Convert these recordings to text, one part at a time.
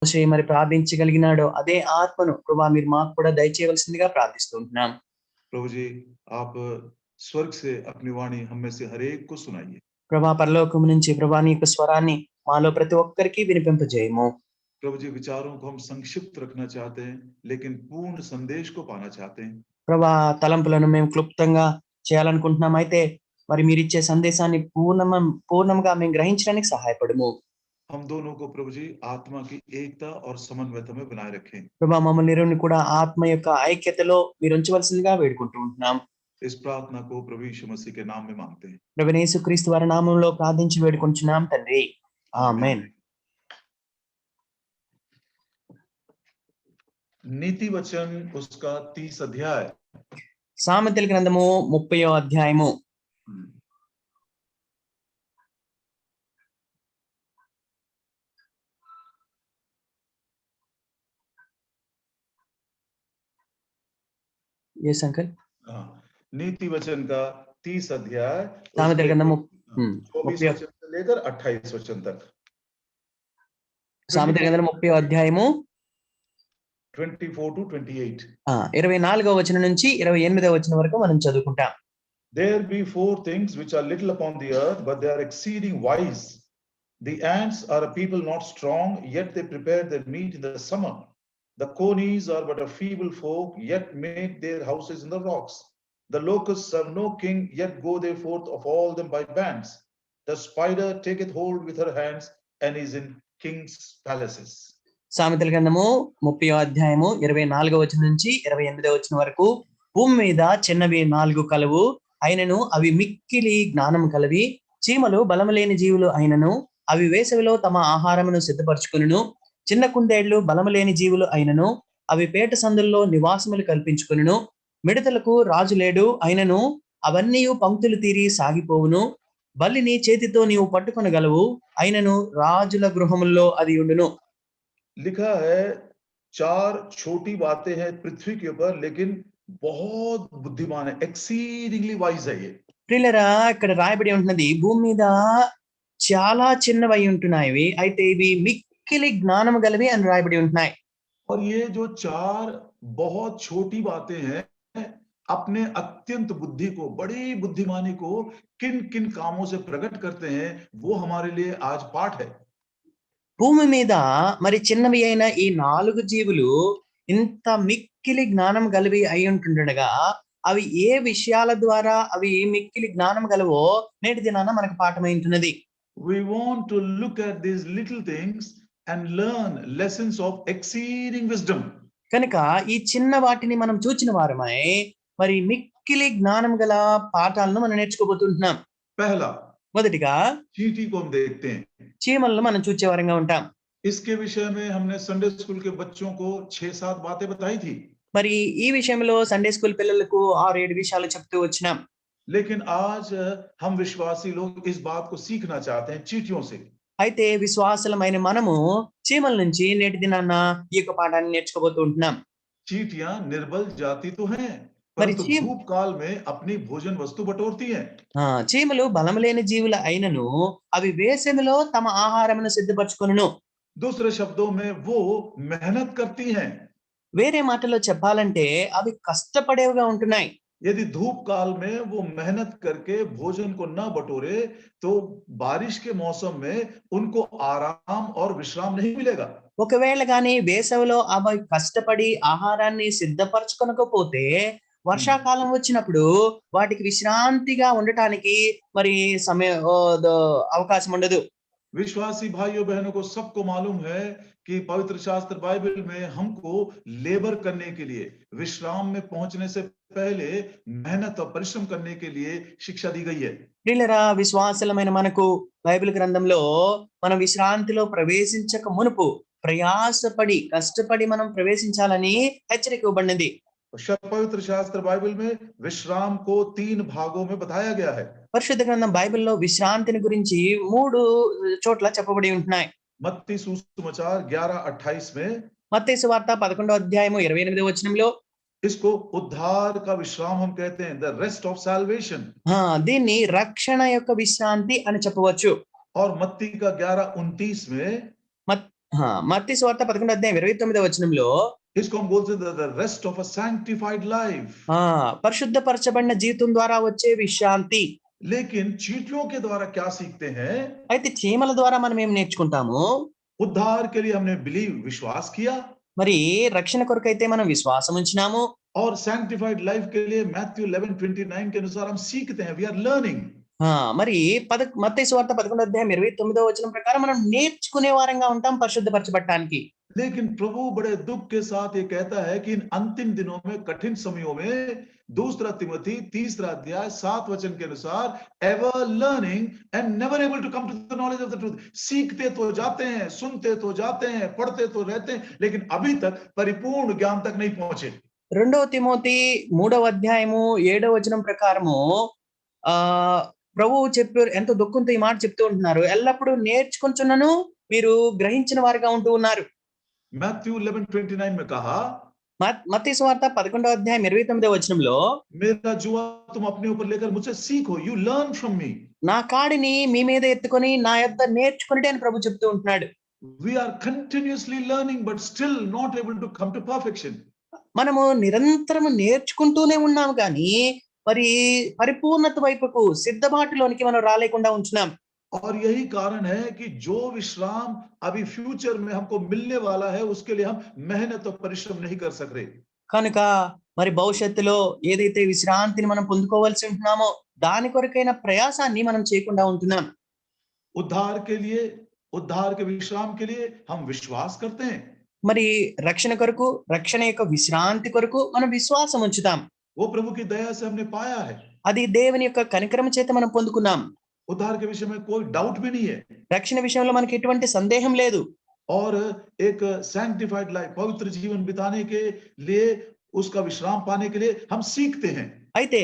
మోషే మరి ప్రార్థించగలిగినాడో అదే ఆత్మను ప్రభువా మీరు మాకు కూడా దయచేయవలసిందిగా ప్రార్థిస్తుంటున్నాం. प्रभु जी आप स्वर्ग से अपनी वाणी हम में से हर एक को सुनाइए. ప్రభువా పరలోకం నుంచి ప్రభువా నీ యొక్క స్వరాన్ని మాలో ప్రతి ఒక్కరికి వినిపింపజేయము. प्रभु जी विचारों को हम संक्षिप्त रखना चाहते हैं लेकिन पूर्ण संदेश को पाना चाहते हैं. ప్రభువా తలంపులను మేము క్లుప్తంగా చేయాలనుకుంటున్నాం, అయితే మరి మీరిచ్చే సందేశాన్ని పూర్ణంగా మేము గ్రహించడానికి సహాయపడము. हम दोनों को प्रभु जी आत्मा की एकता और समन्वयता में बनाए रखें. ప్రభువా మమ్మల్ని ఇరువురిని కూడా ఆత్మ యొక్క ఐక్యతలో మీరు ఉంచవలసిందిగా వేడుకుంటూ ఉంటున్నాం. इस प्रार्थना को प्रभु यीशु मसीह के नाम में मांगते हैं. ప్రభువైన యేసుక్రీస్తు వారి నామములో ప్రార్థించి వేడుకుంటున్నాం తండ్రి, ఆమేన్. नीति वचन उसका 30 अध्याय. సామెతల గ్రంథము 30వ అధ్యాయము. yes uncle. नीति वचन का 30 अध्याय సామెతల గ్రంథము 24 वचन से लेकर 28 वचन तक. సామెతల గ్రంథము 30వ అధ్యాయము 24 to 28. 24వ వచనం నుంచి 28వ వచనం వరకు మనం చదువుకుంటాం. There be 4 things which are little upon the earth, but they are exceeding wise. The ants are a people not strong, yet they prepare their meat in the summer. The conies are but a feeble folk, yet make their houses in the rocks. The locusts have no king, yet go they forth of all them by bands. The spider taketh hold with her hands, and is in kings' palaces. సామెతల గ్రంథము 30వ అధ్యాయము 24వ వచనం నుంచి 28వ వచనం వరకు. భూమి మీద చిన్నవి 4 కలవు, అయినను అవి మిక్కిలి జ్ఞానం కలవి. చీమలు బలములేని జీవులు అయినను అవి వేసవిలో తమ ఆహారమును సిద్ధపరచుకొనును. చిన్న కుందేళ్లు బలములేని జీవులు అయినను అవి పేట సందుల్లో నివాసములు కల్పించుకొనును. మిడతలకు రాజు లేడు, అయినను అవన్నీ పంక్తులు తీరి సాగిపోవును. బల్లిని చేతితో నీవు పట్టుకొనగలవు, అయినను రాజుల గృహముల్లో అది ఉండును. लिखा है 4 छोटी बातें हैं पृथ्वी के ऊपर, लेकिन बहुत बुद्धिमान है, एक्सीडिंगली वाइज है ये. ప్రియులారా, ఇక్కడ రాయబడి ఉంటున్నది భూమి మీద చాలా చిన్నవై ఉంటున్నాయి, అయితే ఇవి మిక్కిలి జ్ఞానం గలవి అని రాయబడి ఉంటున్నాయి. और ये जो 4 बहुत छोटी बातें हैं अपने अत्यंत बुद्धि को, बड़ी बुद्धिमानी को किन किन कामों से प्रकट करते हैं, वो हमारे लिए आज पाठ है. భూమి మీద మరి చిన్నవి అయిన ఈ 4 జీవులు ఇంత మిక్కిలి జ్ఞానం గలవి అయి ఉంటుండగా అవి ఏ విషయాల ద్వారా అవి మిక్కిలి జ్ఞానం గలవో నేటి దినాన మనకు పాఠమై ఉంటున్నది. We want to look at these little things and learn lessons of exceeding wisdom. కనుక ఈ చిన్న వాటిని మనం చూచిన వారమై మరి మిక్కిలి జ్ఞానం గల పాఠాలను మనం నేర్చుకోబోతుంటున్నాం. पहला, మొదటిగా चींटी को हम देखते हैं. చీమలను మనం చూచే వారంగా ఉంటాం. इसके विषय में हमने संडे स्कूल के बच्चों को 6-7 बातें बताई थी. మరి ఈ విషయంలో సండే స్కూల్ పిల్లలకు 6-7 విషయాలు చెప్తూ వచ్చినాం. लेकिन आज हम विश्वासी लोग इस बात को सीखना चाहते हैं चींटियों से. అయితే విశ్వాసులమైన మనము చీమల నుంచి నేటి దినాన ఈ యొక్క పాఠాన్ని నేర్చుకోబోతూ ఉంటున్నాం. चींटियां निर्बल जाति तो हैं, మరి परंतु धूप काल में अपनी भोजन वस्तु बटोरती हैं. చీమలు బలములేని జీవుల అయినను అవి వేసవిలో తమ ఆహారమును సిద్ధపరచుకొనును. दूसरे शब्दों में वो मेहनत करती हैं. వేరే మాటలో చెప్పాలంటే అవి కష్టపడేవిగా ఉంటున్నాయి. यदि धूप काल में वो मेहनत करके भोजन को न बटोरे तो बारिश के मौसम में उनको आराम और विश्राम नहीं मिलेगा. ఒకవేళ గాని వేసవిలో అవి కష్టపడి ఆహారాన్ని సిద్ధపరచుకొనకపోతే వర్షాకాలం వచ్చినప్పుడు వాటికి విశ్రాంతిగా ఉండటానికి మరి అవకాశం ఉండదు. विश्वासी भाइयों बहनों को सबको मालूम है कि पवित्र शास्त्र बाइबल में हमको लेबर करने के लिए, विश्राम में पहुंचने से पहले मेहनत और परिश्रम करने के लिए शिक्षा दी गई है. ప్రియులారా, విశ్వాసులమైన మనకు బైబిల్ గ్రంథంలో మనం విశ్రాంతిలో ప్రవేశించక మునుపు ప్రయాసపడి కష్టపడి మనం ప్రవేశించాలని హెచ్చరిక ఇవ్వబడినది. पवित्र शास्त्र बाइबल में विश्राम को 3 भागों में बताया गया है. పరిశుద్ధ గ్రంథం బైబిల్లో విశ్రాంతిని గురించి 3 చోట్ల చెప్పబడి ఉంటున్నాయి. मत्ती सुसमाचार 11:28 में, మత్తయి సువార్త 11వ అధ్యాయము 28వ వచనంలో इसको उद्धार का विश्राम हम कहते हैं, द रेस्ट ऑफ सैल्वेशन. దీన్ని రక్షణ యొక్క విశ్రాంతి అని చెప్పవచ్చు. और मत्ती का 11:29 में, మత్తయి సువార్త 11:29 इसको हम बोलते हैं the rest of a sanctified life. పరిశుద్ధపరచబడిన జీవితం ద్వారా వచ్చే విశ్రాంతి. लेकिन चींटियों के द्वारा क्या सीखते हैं? అయితే చీమల ద్వారా మనం ఏం నేర్చుకుంటాము? उद्धार के लिए हमने विश्वास किया, మరి రక్షణ కొరకైతే మనం విశ్వాసం ఉంచినాము. और sanctified life के लिए मैथ्यू 11:29 के अनुसार हम सीखते हैं, we are learning. మరి మత్తయి సువార్త 11:29 ప్రకారం మనం నేర్చుకునే వారంగా ఉంటాం పరిశుద్ధపరచబడటానికి. लेकिन प्रभु बड़े दुख के साथ ये कहता है कि इन अंतिम दिनों में, कठिन समयों में, 2 तिमोथी 3:7 के अनुसार ever learning and never able to come to the knowledge of the truth. सीखते तो जाते हैं, सुनते तो जाते हैं, पढ़ते तो रहते हैं, लेकिन अभी तक परिपूर्ण ज्ञान तक नहीं पहुंचे. 2 తిమోతి 3:7 ప్రకారము ప్రభువు చెప్పారు, ఎంతో దుఃఖంతో ఈ మాట చెప్తూ ఉంటున్నారు, ఎల్లప్పుడూ నేర్చుకుంటున్నాను, మీరు గ్రహించిన వారిగా ఉంటూ ఉన్నారు. मैथ्यू 11:29 में कहा, మత్తయి సువార్త 11:29 मेरा जुआ तुम अपने ऊपर लेकर मुझसे सीखो, you learn from me. నా కాడిని మీ మీద ఎత్తుకొని నా యొద్ద నేర్చుకునేటి అని ప్రభు చెప్తూ ఉంటున్నాడు. We are continuously learning but still not able to come to perfection. మనము నిరంతరం నేర్చుకుంటూనే ఉన్నాము కానీ మరి పరిపూర్ణత వైపుకు, సిద్ధబాటులోనికి మనం రాలేకుండా ఉంటున్నాం. और यही कारण है कि जो विश्राम अभी फ्यूचर में हमको मिलने वाला है, उसके लिए हम मेहनत और परिश्रम नहीं कर सक रहे. కనుక మరి భవిష్యత్తులో ఏదైతే విశ్రాంతిని మనం పొందుకోవాల్సి ఉంటున్నామో దాని కొరకైన ప్రయాసాన్ని మనం చేయకుండా ఉంటున్నాం. उद्धार के लिए, उद्धार के विश्राम के लिए हम विश्वास करते हैं. మరి రక్షణ కొరకు, రక్షణ యొక్క విశ్రాంతి కొరకు మనం విశ్వాసం ఉంచుతాం. वो प्रभु की दया से हमने पाया है. అది దేవుని యొక్క కనికరం చేత మనం పొందుకున్నాం. उद्धार के विषय में कोई डाउट भी नहीं है. రక్షణ విషయంలో మనకి ఎటువంటి సందేహం లేదు. और एक सैंक्टिफाइड लाइफ, पवित्र जीवन बिताने के लिए, उसका विश्राम पाने के लिए हम सीखते हैं. అయితే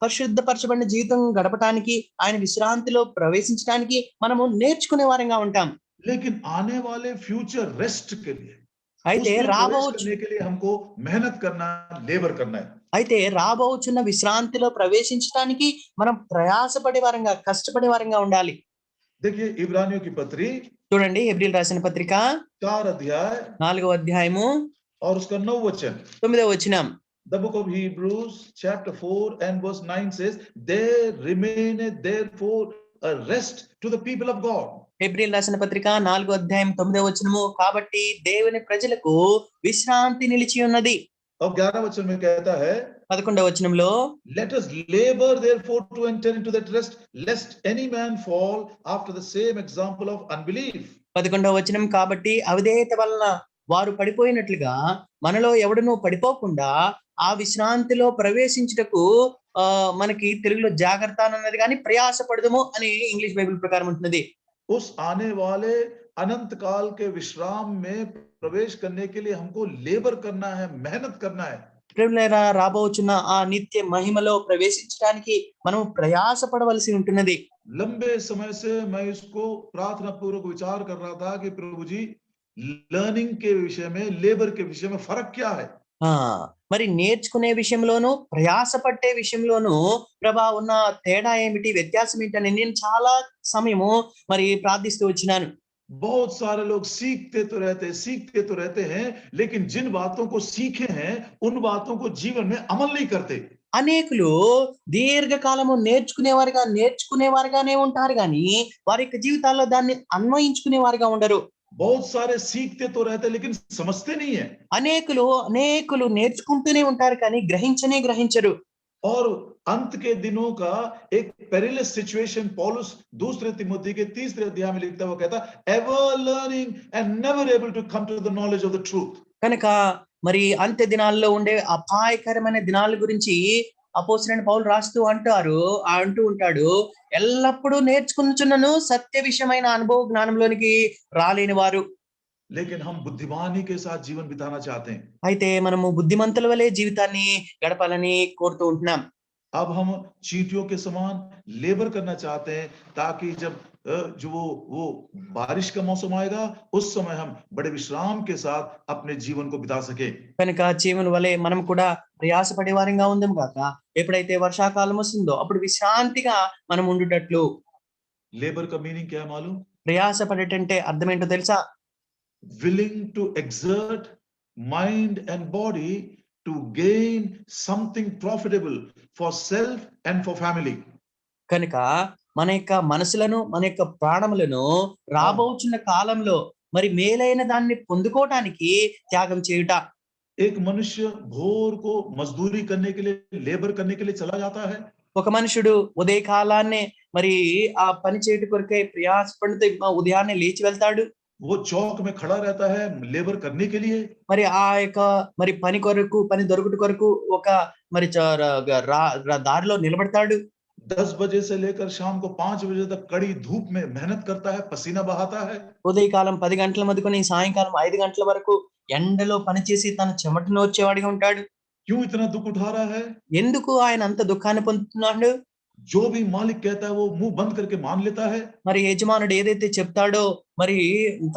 పరిశుద్ధపరచబడిన జీవితం గడపటానికి, ఆయన విశ్రాంతిలో ప్రవేశించడానికి మనము నేర్చుకునే వారంగా ఉంటాం. लेकिन आने वाले फ्यूचर रेस्ट के लिए, అయితే करने के लिए हमको मेहनत करना, लेबर करना है. అయితే రాబోచున్న విశ్రాంతిలో ప్రవేశించడానికి మనం ప్రయాసపడే వారంగా, కష్టపడే వారంగా ఉండాలి. देखिए इब्रानियों की पत्री, చూడండి హెబ్రీయులు రాసిన పత్రిక 4 अध्याय 4వ అధ్యాయము और उसका 9 वचन. 9వ వచనం. The book of Hebrews chapter 4 and verse 9 says, there remaineth therefore a rest to the people of God. హెబ్రీయులు రాసిన పత్రిక 4వ అధ్యాయం 9వ వచనము, కాబట్టి దేవుని ప్రజలకు విశ్రాంతి నిలిచి ఉన్నది. और 11 वचन में कहता है, 11వ వచనంలో, let us labor therefore to enter into that rest, lest any man fall after the same example of unbelief. 11వ వచనం, కాబట్టి అవిధేయత వలన వారు పడిపోయినట్లుగా మనలో ఎవడునూ పడిపోకుండా ఆ విశ్రాంతిలో ప్రవేశించుటకు మనకి తెలుగులో జాగ్రత్త అన్నది కానీ ప్రయాసపడదము అని ఇంగ్లీష్ బైబిల్ ప్రకారం ఉంటున్నది. उस आने वाले अनंत काल के विश्राम में प्रवेश करने के लिए हमको लेबर करना है, मेहनत करना है. ప్రేమలేరా, రాబోచున్న ఆ నిత్య మహిమలో ప్రవేశించడానికి మనం ప్రయాసపడవలసి ఉంటున్నది. लंबे समय से मैं इसको प्रार्थना पूर्वक विचार कर रहा था कि प्रभु जी, लर्निंग के विषय में, लेबर के विषय में फर्क क्या है. మరి నేర్చుకునే విషయంలోను, ప్రయాసపట్టే విషయంలోను ప్రభా ఉన్న తేడా ఏమిటి, వ్యత్యాసం ఏంటని నేను చాలా సమయము మరి ప్రార్థిస్తూ వచ్చినాను. बहुत सारे लोग सीखते तो रहते हैं, लेकिन जिन बातों को सीखे हैं उन बातों को जीवन में अमल नहीं करते. అనేకులు దీర్ఘకాలము నేర్చుకునేవారుగానే ఉంటారు కానీ వారి యొక్క జీవితాల్లో దాన్ని అన్వయించుకునేవారుగా ఉండరు. बहुत सारे सीखते तो रहते लेकिन समझते नहीं है. అనేకులు నేర్చుకుంటూనే ఉంటారు కానీ గ్రహించరు. और अंत के दिनों का एक पेरिलस सिचुएशन पौलुस 2 तिमोथी के 3 अध्याय में लिखता है, वो कहता ever learning and never able to come to the knowledge of the truth. కనుక మరి అంత్య దినాల్లో ఉండే అపాయకరమైన దినాల గురించి అపోస్తలుడైన పౌలు అంటూ ఉంటాడు, ఎల్లప్పుడూ నేర్చుకుంటున్నాను, సత్య విషయమైన అనుభవ జ్ఞానంలోనికి రాలేని వారు. लेकिन हम बुद्धिमानी के साथ जीवन बिताना चाहते हैं. అయితే మనము బుద్ధిమంతుల వలె జీవితాన్ని గడపాలని కోరుతూ ఉంటున్నాం. अब हम चींटियों के समान लेबर करना चाहते हैं, ताकि जब जो वो बारिश का मौसम आएगा, उस समय हम बड़े विश्राम के साथ अपने जीवन को बिता सके. కనుక చీమల వలె మనం కూడా ప్రయాసపడే వారంగా ఉందాం గాక. ఎప్పుడైతే వర్షాకాలం వస్తుందో అప్పుడు విశ్రాంతిగా మనం ఉండుటట్లు. लेबर का मीनिंग क्या है मालूम? ప్రయాసపడేటంటే అర్థం ఏంటో తెలుసా? willing to exert mind and body to gain something profitable for self and for family. కనుక మన యొక్క మనసులను మన యొక్క ప్రాణములను రాబోచున్న కాలంలో మరి మేలైన దాన్ని పొందుకోవటానికి త్యాగం చేయుట. एक मनुष्य भोर को मजदूरी करने के लिए, लेबर करने के लिए चला जाता है. ఒక మనుషుడు ఉదయ కాలాన్నే మరి ఆ పని చేయుట కొరకై ప్రయాసపడుతూ ఉదయాన్నే లేచి వెళ్తాడు. वो चौक में खड़ा रहता है लेबर करने के लिए. మరి ఆ యొక్క మరి పని కొరకు పని దొరుకుట కొరకు ఒక మరి దారిలో నిలబడతాడు. 10 बजे से लेकर शाम को 5 बजे तक कड़ी धूप में मेहनत करता है, पसीना बहाता है. ఉదయకాలం 10 గంటల మొదలుకొని సాయంకాలం 5 గంటల వరకు ఎండలో పనిచేసి తన చెమటను వచ్చేవాడిగా ఉంటాడు. क्यों इतना दुख उठा रहा है? ఎందుకు ఆయన అంత దుఃఖాన్ని పొందుతున్నాడు? जो भी मालिक कहता है वो मुंह बंद करके मान लेता है. మరి యజమానుడు ఏదైతే చెప్తాడో మరి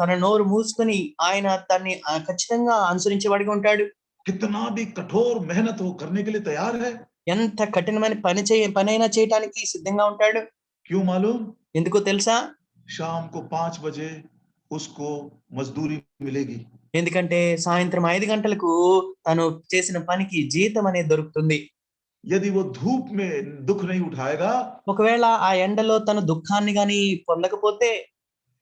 తన నోరు మూసుకొని ఆయన దాన్ని ఖచ్చితంగా అనుసరించేవాడిగా ఉంటాడు. कितना भी कठोर मेहनत हो करने के लिए तैयार है. ఎంత కఠినమైన పనైనా చేయటానికి సిద్ధంగా ఉంటాడు. क्यों मालूम? ఎందుకో తెలుసా? शाम को 5 बजे उसको मजदूरी मिलेगी. ఎందుకంటే సాయంత్రం 5 గంటలకు తను చేసిన పనికి జీతం అనేది దొరుకుతుంది. यदि वो धूप में दुख नहीं उठाएगा, ఒకవేళ ఆ ఎండలో తన దుఃఖాన్ని గాని పొందకపోతే,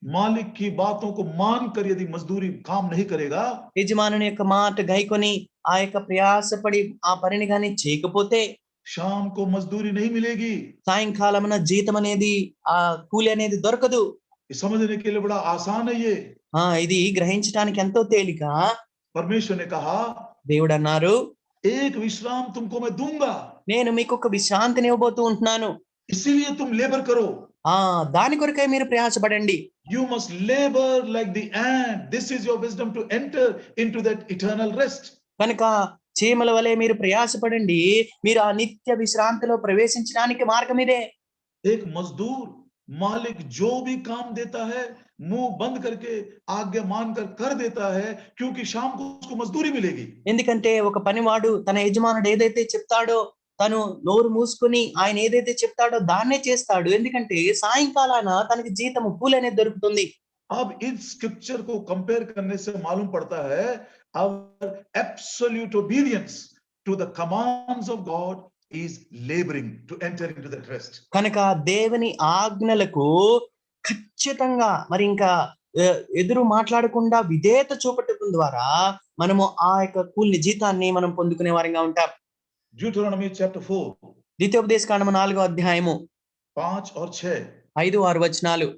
मालिक की बातों को मानकर यदि मजदूरी काम नहीं करेगा, యజమానుని యొక్క మాట గైకొని ఆ యొక్క ప్రయాసపడి ఆ పనిని గాని చేయకపోతే, शाम को मजदूरी नहीं मिलेगी. సాయంకాలమున జీతం అనేది ఆ కూలి అనేది దొరకదు. ये समझने के लिए बड़ा आसान है ये. ఇది గ్రహించడానికి ఎంతో తేలిక. परमेश्वर ने कहा, దేవుడు అన్నారు, एक विश्राम तुमको मैं दूंगा, నేను మీకు ఒక విశ్రాంతిని ఇవ్వబోతూ ఉంటున్నాను. इसीलिए तुम लेबर करो. దాని కొరకై మీరు ప్రయాసపడండి. You must labor like the ant. This is your wisdom to enter into that eternal rest. కనుక చీమల వలె మీరు ప్రయాసపడండి, మీరు ఆ నిత్య విశ్రాంతిలో ప్రవేశించడానికి మార్గం ఇదే. एक मजदूर मालिक जो भी काम देता है मुंह बंद करके आज्ञा मानकर कर देता है, क्योंकि शाम को उसको मजदूरी मिलेगी. ఎందుకంటే ఒక పనివాడు తన యజమానుడు ఏదైతే చెప్తాడో తను నోరు మూసుకొని ఆయన ఏదైతే చెప్తాడో దాన్నే చేస్తాడు. ఎందుకంటే సాయంకాలాన తనకి జీతము కూలి అనేది దొరుకుతుంది. अब इस स्क्रिप्चर को कंपेयर करने से मालूम पड़ता है our absolute obedience to the commands of God is laboring to enter into that rest. కనుక దేవుని ఆజ్ఞలకు ఖచ్చితంగా మరి ఇంకా ఎదురు మాట్లాడకుండా విధేయత చూపటం ద్వారా మనము ఆ యొక్క కూలి జీతాన్ని మనం పొందుకునే వారంగా ఉంటాం. Deuteronomy chapter 4. ద్వితీయోపదేశకాండము 4వ అధ్యాయము 5 और 6. 5-6 వచనాలు.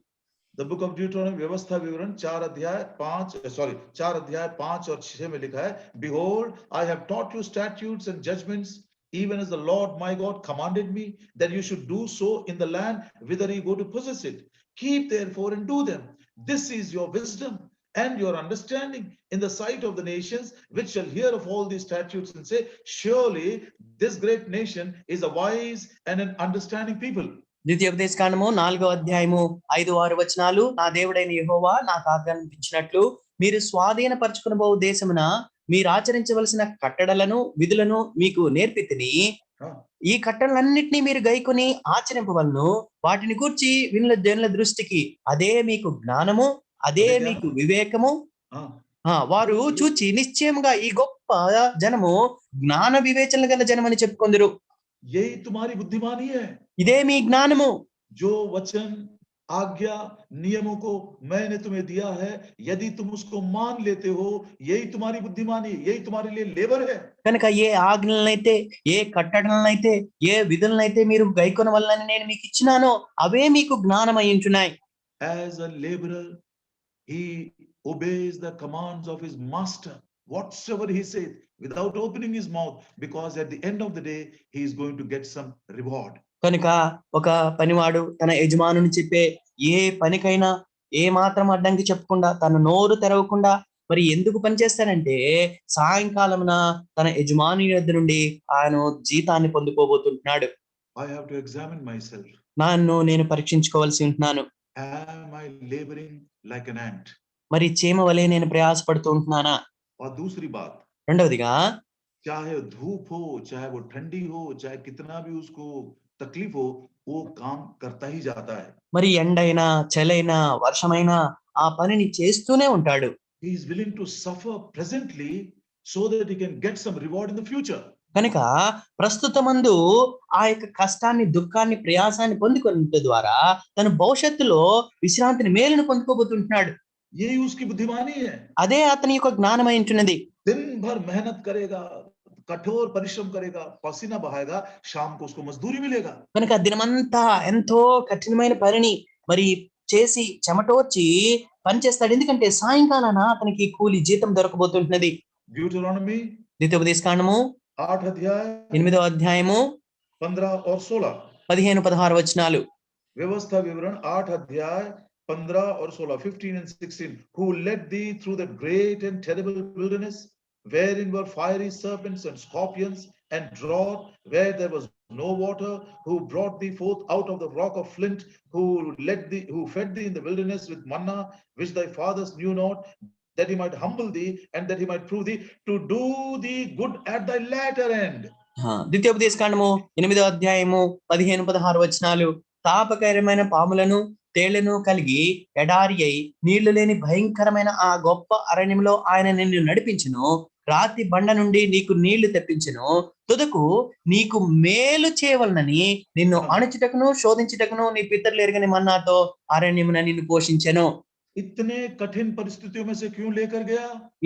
The book of Deuteronomy व्यवस्था विवरण 4 अध्याय 5 और 6 में लिखा है, Behold, I have taught you statutes and judgments, even as the Lord my God commanded me, that you should do so in the land whither you go to possess it. Keep therefore and do them. This is your wisdom and your understanding in the sight of the nations, which shall hear of all these statutes and say, Surely this great nation is a wise and an understanding people. ద్వితీయోపదేశకాండము 4వ అధ్యాయము 5-6 వచనాలు. నా దేవుడైన యెహోవా నాకు ఆజ్ఞాపించినట్లు మీరు స్వాధీనపరచుకొనబో దేశమున మీరు ఆచరించవలసిన కట్టడలను విధులను మీకు నేర్పితిని. ఈ కట్టడలన్నిటినీ మీరు గైకొని ఆచరింపవలను. వాటిని గూర్చి వినుల జనుల దృష్టికి అదే మీకు జ్ఞానము, అదే మీకు వివేకము. వారు చూచి నిశ్చయముగా ఈ గొప్ప జనము జ్ఞాన వివేచనలు గల జనమని చెప్పుకొందురు. यही तुम्हारी बुद्धिमानी है. ఇదే మీ జ్ఞానము. जो वचन आज्ञा नियमों को मैंने तुम्हें दिया है, यदि तुम उसको मान लेते हो, यही तुम्हारी बुद्धिमानी, यही तुम्हारे लिए लेबर है. కనుక ఏ ఆజ్ఞలనైతే ఏ కట్టడలనైతే ఏ విధులనైతే మీరు గైకొన వల్లని నేను మీకు ఇచ్చినానో అవే మీకు జ్ఞానం అయ్యుంటున్నాయి. As a laborer, he obeys the commands of his master, whatsoever he says, without opening his mouth, because at the end of the day he is going to get some reward. కనుక ఒక పనివాడు తన యజమానుని చెప్పే ఏ పనికైనా ఏ మాత్రం అడ్డంకి చెప్పకుండా తన నోరు తెరవకుండా మరి ఎందుకు పనిచేస్తాడంటే సాయంకాలమున తన యజమాని యొద్ద నుండి ఆయన జీతాన్ని పొందుకోబోతుంటున్నాడు. I have to examine myself. నన్ను నేను పరీక్షించుకోవాల్సి ఉంటున్నాను. Am I laboring like an ant? మరి చీమ వలె నేను ప్రయాసపడుతూ ఉంటున్నానా? और दूसरी बात, రెండవదిగా चाहे धूप हो, चाहे वो ठंडी हो, चाहे कितना भी उसको तकलीफ हो, वो काम करता ही जाता है. మరి ఎండైనా చలైనా వర్షమైనా ఆ పనిని చేస్తూనే ఉంటాడు. he is willing to suffer presently so that he can get some reward in the future. కనుక ప్రస్తుతమందు ఆ యొక్క కష్టాన్ని, దుఃఖాన్ని, ప్రయాసాన్ని పొందుకున్న ద్వారా తను భవిష్యత్తులో విశ్రాంతిని, మేలును పొందుకోబోతుంటున్నాడు. यही उसकी बुद्धिमानी है. అదే అతని యొక్క జ్ఞానమై ఉంటున్నది. दिन भर मेहनत करेगा, कठोर परिश्रम करेगा, पसीना बहाएगा, शाम को उसको मजदूरी मिलेगा. కనుక దినమంతా ఎంతో కఠినమైన పనిని మరి చేసి చెమటోర్చి పనిచేస్తాడు. ఎందుకంటే సాయంకాలాన అతనికి కూలి జీతం దొరకబోతుంటున్నది. ड्यूटरोनॉमी ద్వితీయోపదేశకాండము 8 अध्याय 8వ అధ్యాయము 15 और 16. 15-16 వచనాలు. व्यवस्था विवरण 8 अध्याय 15 और 16, 15 and 16. Who led thee through the great and terrible wilderness, wherein were fiery serpents and scorpions and drought, where there was no water, who brought thee forth out of the rock of flint, who fed thee in the wilderness with manna, which thy fathers knew not, that he might humble thee and that he might prove thee to do thee good at thy latter end. ద్వితీయోపదేశకాండము 8వ అధ్యాయము 15-16 వచనాలు. తాపకరమైన పాములను, తేళ్లను కలిగి ఎడారి అయి నీళ్లు లేని భయంకరమైన ఆ గొప్ప అరణ్యంలో ఆయన నిన్ను నడిపించును. రాతి బండ నుండి నీకు నీళ్లు తెప్పించును. తుదకు నీకు మేలు చేయవలనని నిన్ను అణుచుటకును శోధించుటకును నీ పితరులు ఎరుగని మన్నాతో అరణ్యమున నిన్ను పోషించెను. इतने कठिन परिस्थितियों में से क्यों लेकर गया?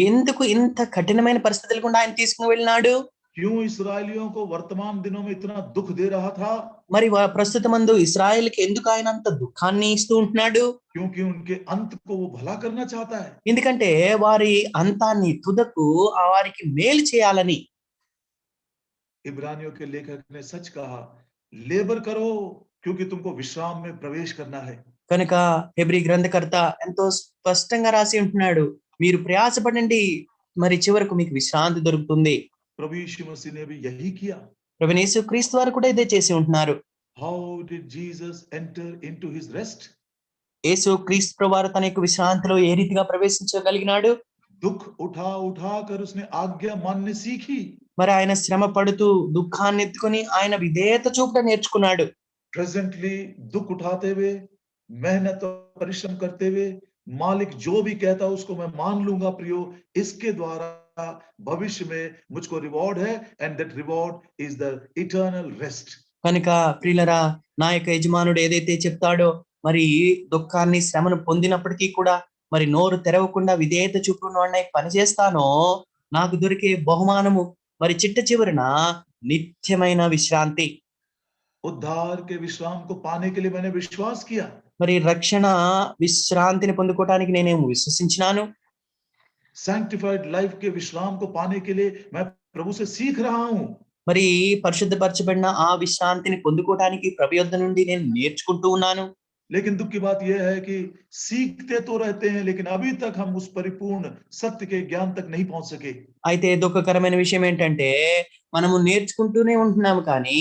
ఎందుకు ఇంత కఠినమైన పరిస్థితుల గుండా ఆయన తీసుకుని వెళ్ళినాడు? क्यों इस्राएलियों को वर्तमान दिनों में इतना दुख दे रहा था? మరి ప్రస్తుతమందు ఇశ్రాయేలుకి ఎందుకు ఆయన అంత దుఃఖాన్ని ఇస్తూ ఉంటున్నాడు? क्योंकि उनके अंत को वो भला करना चाहता है. ఎందుకంటే వారి అంతాన్ని, తుదకు వారికి మేలు చేయాలని. इब्रानियों के लेखक ने सच कहा, लेबर करो क्योंकि तुमको विश्राम में प्रवेश करना है. కనుక హెబ్రీ గ్రంథకర్త ఎంతో స్పష్టంగా రాసి ఉంటున్నాడు, మీరు ప్రయాసపడండి, మరి చివరకు మీకు విశ్రాంతి దొరుకుతుంది. प्रभु यीशु मसीह ने भी यही किया. ప్రభువైన యేసుక్రీస్తు వారు కూడా ఇదే చేసి ఉంటున్నారు. How did Jesus enter into his rest? యేసుక్రీస్తు ప్రభువారు తన యొక్క విశ్రాంతిలో ఏ రీతిగా ప్రవేశించగలిగినాడు? दुख उठा उठा कर उसने आज्ञा मानने सीखी. మరి ఆయన శ్రమ పడుతూ దుఃఖాన్ని ఎత్తుకొని ఆయన విధేయత చూపుట నేర్చుకున్నాడు. प्रेजेंटली दुख उठाते हुए, मेहनत और परिश्रम करते हुए, मालिक जो भी कहता उसको मैं मान लूंगा प्रियो, इसके द्वारा भविष्य में मुझको रिवॉर्ड है, and that reward is the eternal rest. కనుక ప్రియులరా, నా యొక్క యజమానుడు ఏదైతే చెప్తాడో, మరి దుఃఖాన్ని, శ్రమను పొందినప్పటికీ కూడా మరి నోరు తెరవకుండా విధేయత చూపుకున్న పని చేస్తానో నాకు దొరికే బహుమానము మరి చిట్ట చివరిన నిత్యమైన విశ్రాంతి. उद्धार के विश्राम को पाने के लिए मैंने विश्वास किया. మరి రక్షణ విశ్రాంతిని పొందుకోవడానికి నేనేమో విశ్వసించినాను. सैंक्टिफाइड लाइफ के विश्राम को पाने के लिए मैं प्रभु से सीख रहा हूं. మరి పరిశుద్ధపరచబడిన ఆ విశ్రాంతిని పొందుకోవడానికి ప్రభు యొద్ద నుండి నేను నేర్చుకుంటూ ఉన్నాను. लेकिन दुख की बात यह है कि सीखते तो रहते हैं, लेकिन अभी तक हम उस परिपूर्ण सत्य के ज्ञान तक नहीं पहुंच सके. అయితే దుఃఖకరమైన విషయం ఏంటంటే మనము నేర్చుకుంటూనే ఉంటున్నాము, కానీ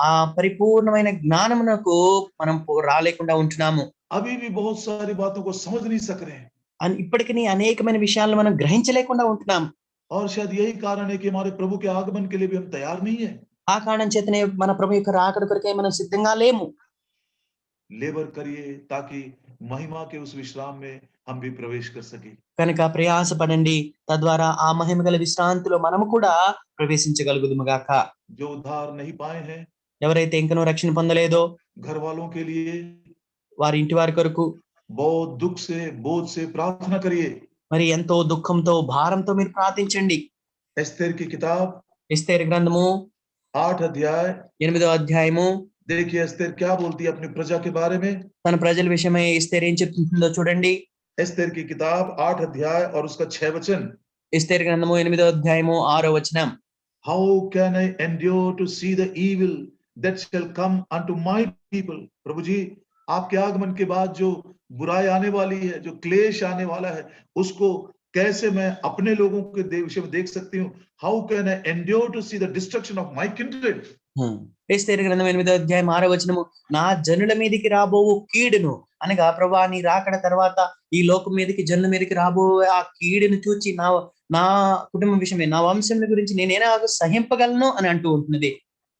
ఆ పరిపూర్ణమైన జ్ఞానమునకు మనం రాలేకుండా ఉంటున్నాము. अभी भी बहुत सारी बातों को समझ नहीं सक रहे हैं. ఇప్పటికీ అనేకమైన విషయాలను మనం గ్రహించలేకుండా ఉంటున్నాం. और शायद यही कारण है कि हमारे प्रभु के आगमन के लिए भी हम तैयार नहीं है. ఆ కారణం చేతనే మన ప్రభు యొక్క రాకడ కొరకై మనం సిద్ధంగా లేము. लेबर करिए ताकि महिमा के उस विश्राम में हम भी प्रवेश कर सके. కనుక ప్రయాసపడండి, తద్వారా ఆ మహిమ గల విశ్రాంతిలో మనము కూడా ప్రవేశించగలుగుదుముగాక. जो उद्धार नहीं पाए हैं, ఎవరైతే ఇంకనూ రక్షణ పొందలేదో घर वालों के लिए వారి ఇంటి వారి కొరకు बहुत दुख से, बोझ से प्रार्थना करिए. మరి ఎంతో దుఃఖంతో, భారంతో మీరు ప్రార్థించండి. एस्तेर की किताब ఎస్తేరు గ్రంథము 8 अध्याय. 8వ అధ్యాయము. देखिए एस्तेर क्या बोलती है अपनी प्रजा के बारे में. తన ప్రజల విషయమై ఎస్తేరు ఏం చెప్తుందో చూడండి. एस्तेर की किताब 8 अध्याय और उसका 6 वचन. ఎస్తేరు గ్రంథము 8వ అధ్యాయము 6వ వచనం. How can I endure to see the evil that shall come unto my people? प्रभु जी, आपके आगमन के बाद जो बुराई आने वाली है, जो क्लेश आने वाला है, उसको कैसे मैं अपने लोगों के विषय में देख सकती हूँ? How can I endure to see the destruction of my kindred? ఎస్తేరు గ్రంథం 8వ అధ్యాయం 6వ వచనము. నా జనుల మీదకి రాబోవు కీడును, అనగా ప్రభువా నీ రాకడ తర్వాత ఈ లోకం మీదకి, జనుల మీదకి రాబోయే ఆ కీడును చూచి నా కుటుంబం విషయమే, నా వంశం గురించి నేనేనా సహింపగలను అని అంటూ ఉంటున్నది.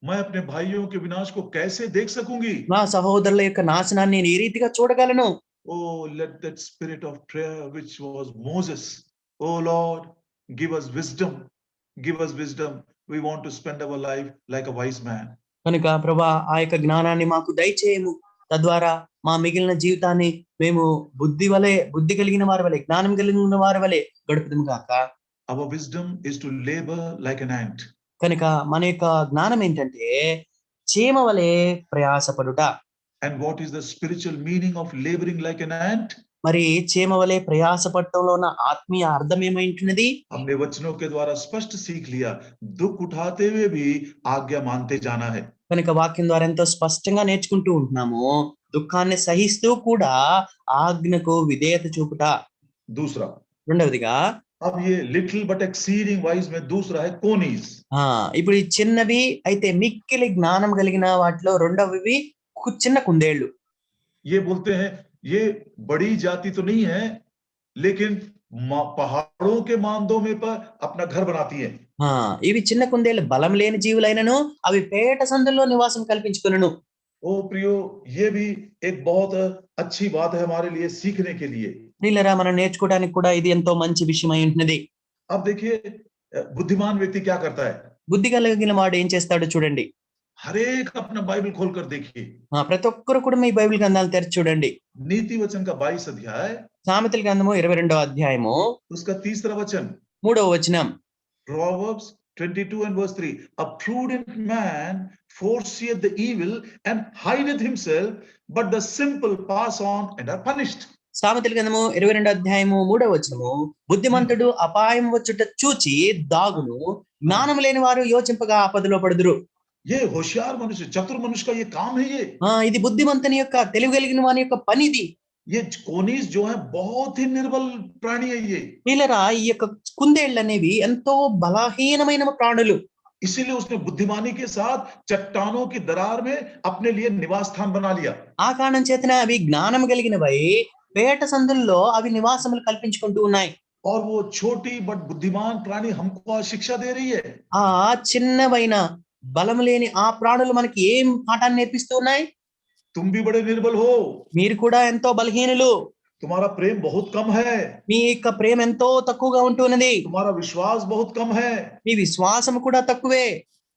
मैं अपने भाइयों के विनाश को कैसे देख सकूंगी? నా సహోదరుల యొక్క నాశనాన్ని నేను ఏ రీతిగా చూడగలను? Oh, let that spirit of prayer which was Moses Oh Lord, give us wisdom. Give us wisdom. We want to spend our life like a wise man. కనుక ప్రభా ఆ యొక్క జ్ఞానాన్ని మాకు దయచేయము. తద్వారా మా మిగిలిన జీవితాన్ని మేము బుద్ధి కలిగిన వారి వలె, జ్ఞానం కలిగిన వారి వలె గడుపుదుము గాక. Our wisdom is to labor like an ant. కనుక మన యొక్క జ్ఞానం ఏంటంటే చీమ వలె ప్రయాసపడుట. And what is the spiritual meaning of laboring like an ant? మరి చీమ వలె ప్రయాసపడటంలో ఉన్న ఆత్మీయ అర్థం ఏమైంటున్నది? हमने वचनों के द्वारा स्पष्ट सीख लिया, दुख उठाते हुए भी आज्ञा मानते जाना है. కనుక వాక్యం ద్వారా ఎంతో స్పష్టంగా నేర్చుకుంటూ ఉంటున్నాము. దుఃఖాన్ని సహిస్తూ కూడా ఆజ్ఞకు విధేయత చూపుట. दूसरा, రెండవదిగా अब ये लिटिल बट एक्सीडिंग वाइज में दूसरा है कोनीज. ఇప్పుడు ఈ చిన్నవి అయితే మిక్కిలి జ్ఞానం కలిగిన వాటిలో రెండవవి చిన్న కుందేళ్లు. ये बोलते हैं ये बड़ी जाति तो नहीं है, लेकिन पहाड़ों के मांदों में पर अपना घर बनाती है. ఇవి చిన్న కుందేళ్లు బలం లేని జీవులైనను అవి పేట సందుల్లో నివాసం కల్పించుకొనును. ओ प्रियो, ये भी एक बहुत अच्छी बात है हमारे लिए सीखने के लिए. ప్రియులారా, మనం నేర్చుకోవడానికి కూడా ఇది ఎంతో మంచి విషయం అయి ఉంటున్నది. अब देखिए बुद्धिमान व्यक्ति क्या करता है. బుద్ధి కలిగిన వాడు ఏం చేస్తాడో చూడండి. हर एक अपना बाइबल खोलकर देखिए. ప్రతి ఒక్కరు కూడా మీ బైబిల్ గ్రంథాలు తెరిచి చూడండి. नीति वचन का 22 अध्याय, సామెతల గ్రంథము 22వ అధ్యాయము उसका 3रा वचन, 3వ వచనం. Proverbs 22 and verse 3. A prudent man foreseeth the evil and hideth himself, but the simple pass on and are punished. సామెతల గ్రంథము 22వ అధ్యాయము 3వ వచనము. బుద్ధిమంతుడు అపాయం వచ్చుట చూచి దాగును, జ్ఞానం లేని వారు యోచింపగా ఆపదలో పడుదురు. ये होशियार मनुष्य, चतुर मनुष्य का ये काम है. ये ఇది బుద్ధిమంతుని యొక్క, తెలివి కలిగిన వాని యొక్క పనిది. ये कोनीज जो है बहुत ही निर्बल प्राणी है. ये వీళ్ళరా ఈ యొక్క కుందేళ్ళు అనేవి ఎంతో బలహీనమైన ప్రాణులు. इसीलिए उसने बुद्धिमानी के साथ चट्टानों की दरार में अपने लिए निवास स्थान बना लिया. ఆ కారణం చేతనే అవి జ్ఞానం కలిగినవై పేట సందుల్లో అవి నివాసములు కల్పించుకుంటూ ఉన్నాయి. और वो छोटी बट बुद्धिमान प्राणी हमको आज शिक्षा दे रही है. ఆ చిన్నవైన బలం లేని ఆ ప్రాణులు మనకి ఏం పాఠాన్ని నేర్పిస్తూ ఉన్నాయి? तुम भी बड़े निर्बल हो. మీరు కూడా ఎంతో బలహీనులు. तुम्हारा प्रेम बहुत कम है. మీ యొక్క ప్రేమ ఎంతో తక్కువగా ఉంటున్నది. तुम्हारा विश्वास बहुत कम है. మీ విశ్వాసం కూడా తక్కువే.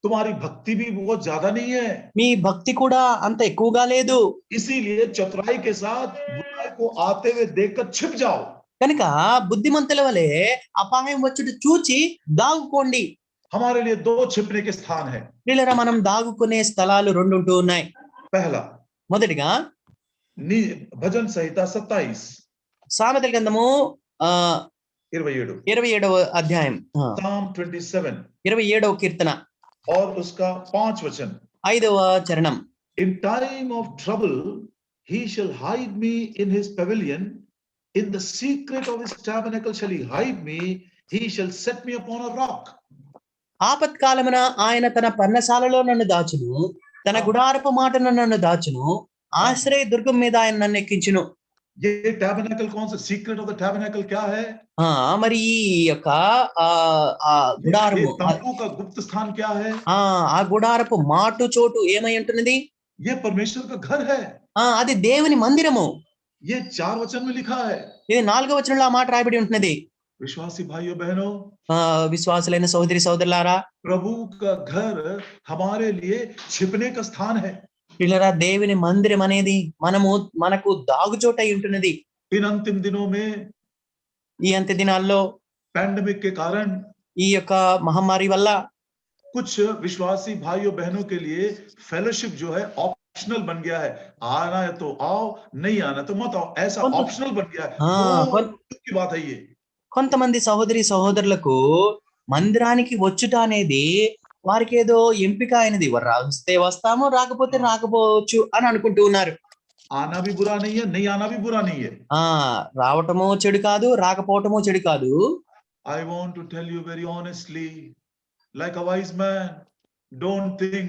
तुम्हारी भक्ति भी बहुत ज्यादा नहीं है. మీ భక్తి కూడా అంత ఎక్కువగా లేదు. इसीलिए चतुराई के साथ बुराई को आते हुए देखकर छिप जाओ. కనుక బుద్ధిమంతుల వలె అపాయం వచ్చుట చూచి దాగుకోండి. हमारे लिए 2 छिपने के स्थान है. వీళ్ళరా మనం దాగుకునే స్థలాలు 2 ఉంటూ ఉన్నాయి. पहला, మొదటిగా भजन संहिता 27 సామెతల గ్రంథము 27 27వ అధ్యాయం Psalm 27 27వ కీర్తన और उसका 5 वचन. 5వ చరణం. In time of trouble he shall hide me in his pavilion, in the secret of his tabernacle shall he hide me, he shall set me upon a rock. ఆపత్కాలమున ఆయన తన పర్ణశాలలో నన్ను దాచును, తన గుడారపు మాటను నన్ను దాచును, ఆశ్రయ దుర్గం మీద ఆయన నన్ను ఎక్కించును. ये टैबरनेकल कौन सा, सीक्रेट ऑफ द टैबरनेकल क्या है? మరి ఈ యొక్క గుడారము, तंबू का गुप्त स्थान क्या है? ఆ గుడారపు మాటు చోటు ఏమై ఉంటున్నది? ये परमेश्वर का घर है. అది దేవుని మందిరము. ये 4 वचन में लिखा है. ఇది 4వ వచనంలో ఆ మాట రాయబడి ఉంటున్నది. विश्वासी भाइयों बहनों, విశ్వాసులైన సోదరి సోదరులారా, प्रभु का घर हमारे लिए छिपने का स्थान है. పిల్లరా, దేవుని మందిరం అనేది మనకు దాగుచోట అయి ఉంటున్నది. इन अंतिम दिनों में ఈ అంత్య దినాల్లో पैंडेमिक के कारण ఈ యొక్క మహమ్మారి వల్ల कुछ विश्वासी भाइयों बहनों के लिए फेलोशिप जो है ऑप्शनल बन गया है. आना है तो आओ, नहीं आना तो मत आओ, ऐसा ऑप्शनल बन गया है. बहुत की बात है ये. కొంతమంది సహోదరి సహోదరులకు మందిరానికి వచ్చుట అనేది వారికి ఏదో ఎంపిక అయినది. వస్తే వస్తాము, రాకపోతే రాకపోవచ్చు అని అనుకుంటూ ఉన్నారు. आना भी बुरा नहीं है, नहीं आना भी बुरा नहीं है. రావటము చెడు కాదు, రాకపోవటము చెడు కాదు. I want to tell you very honestly, like a wise man, don't think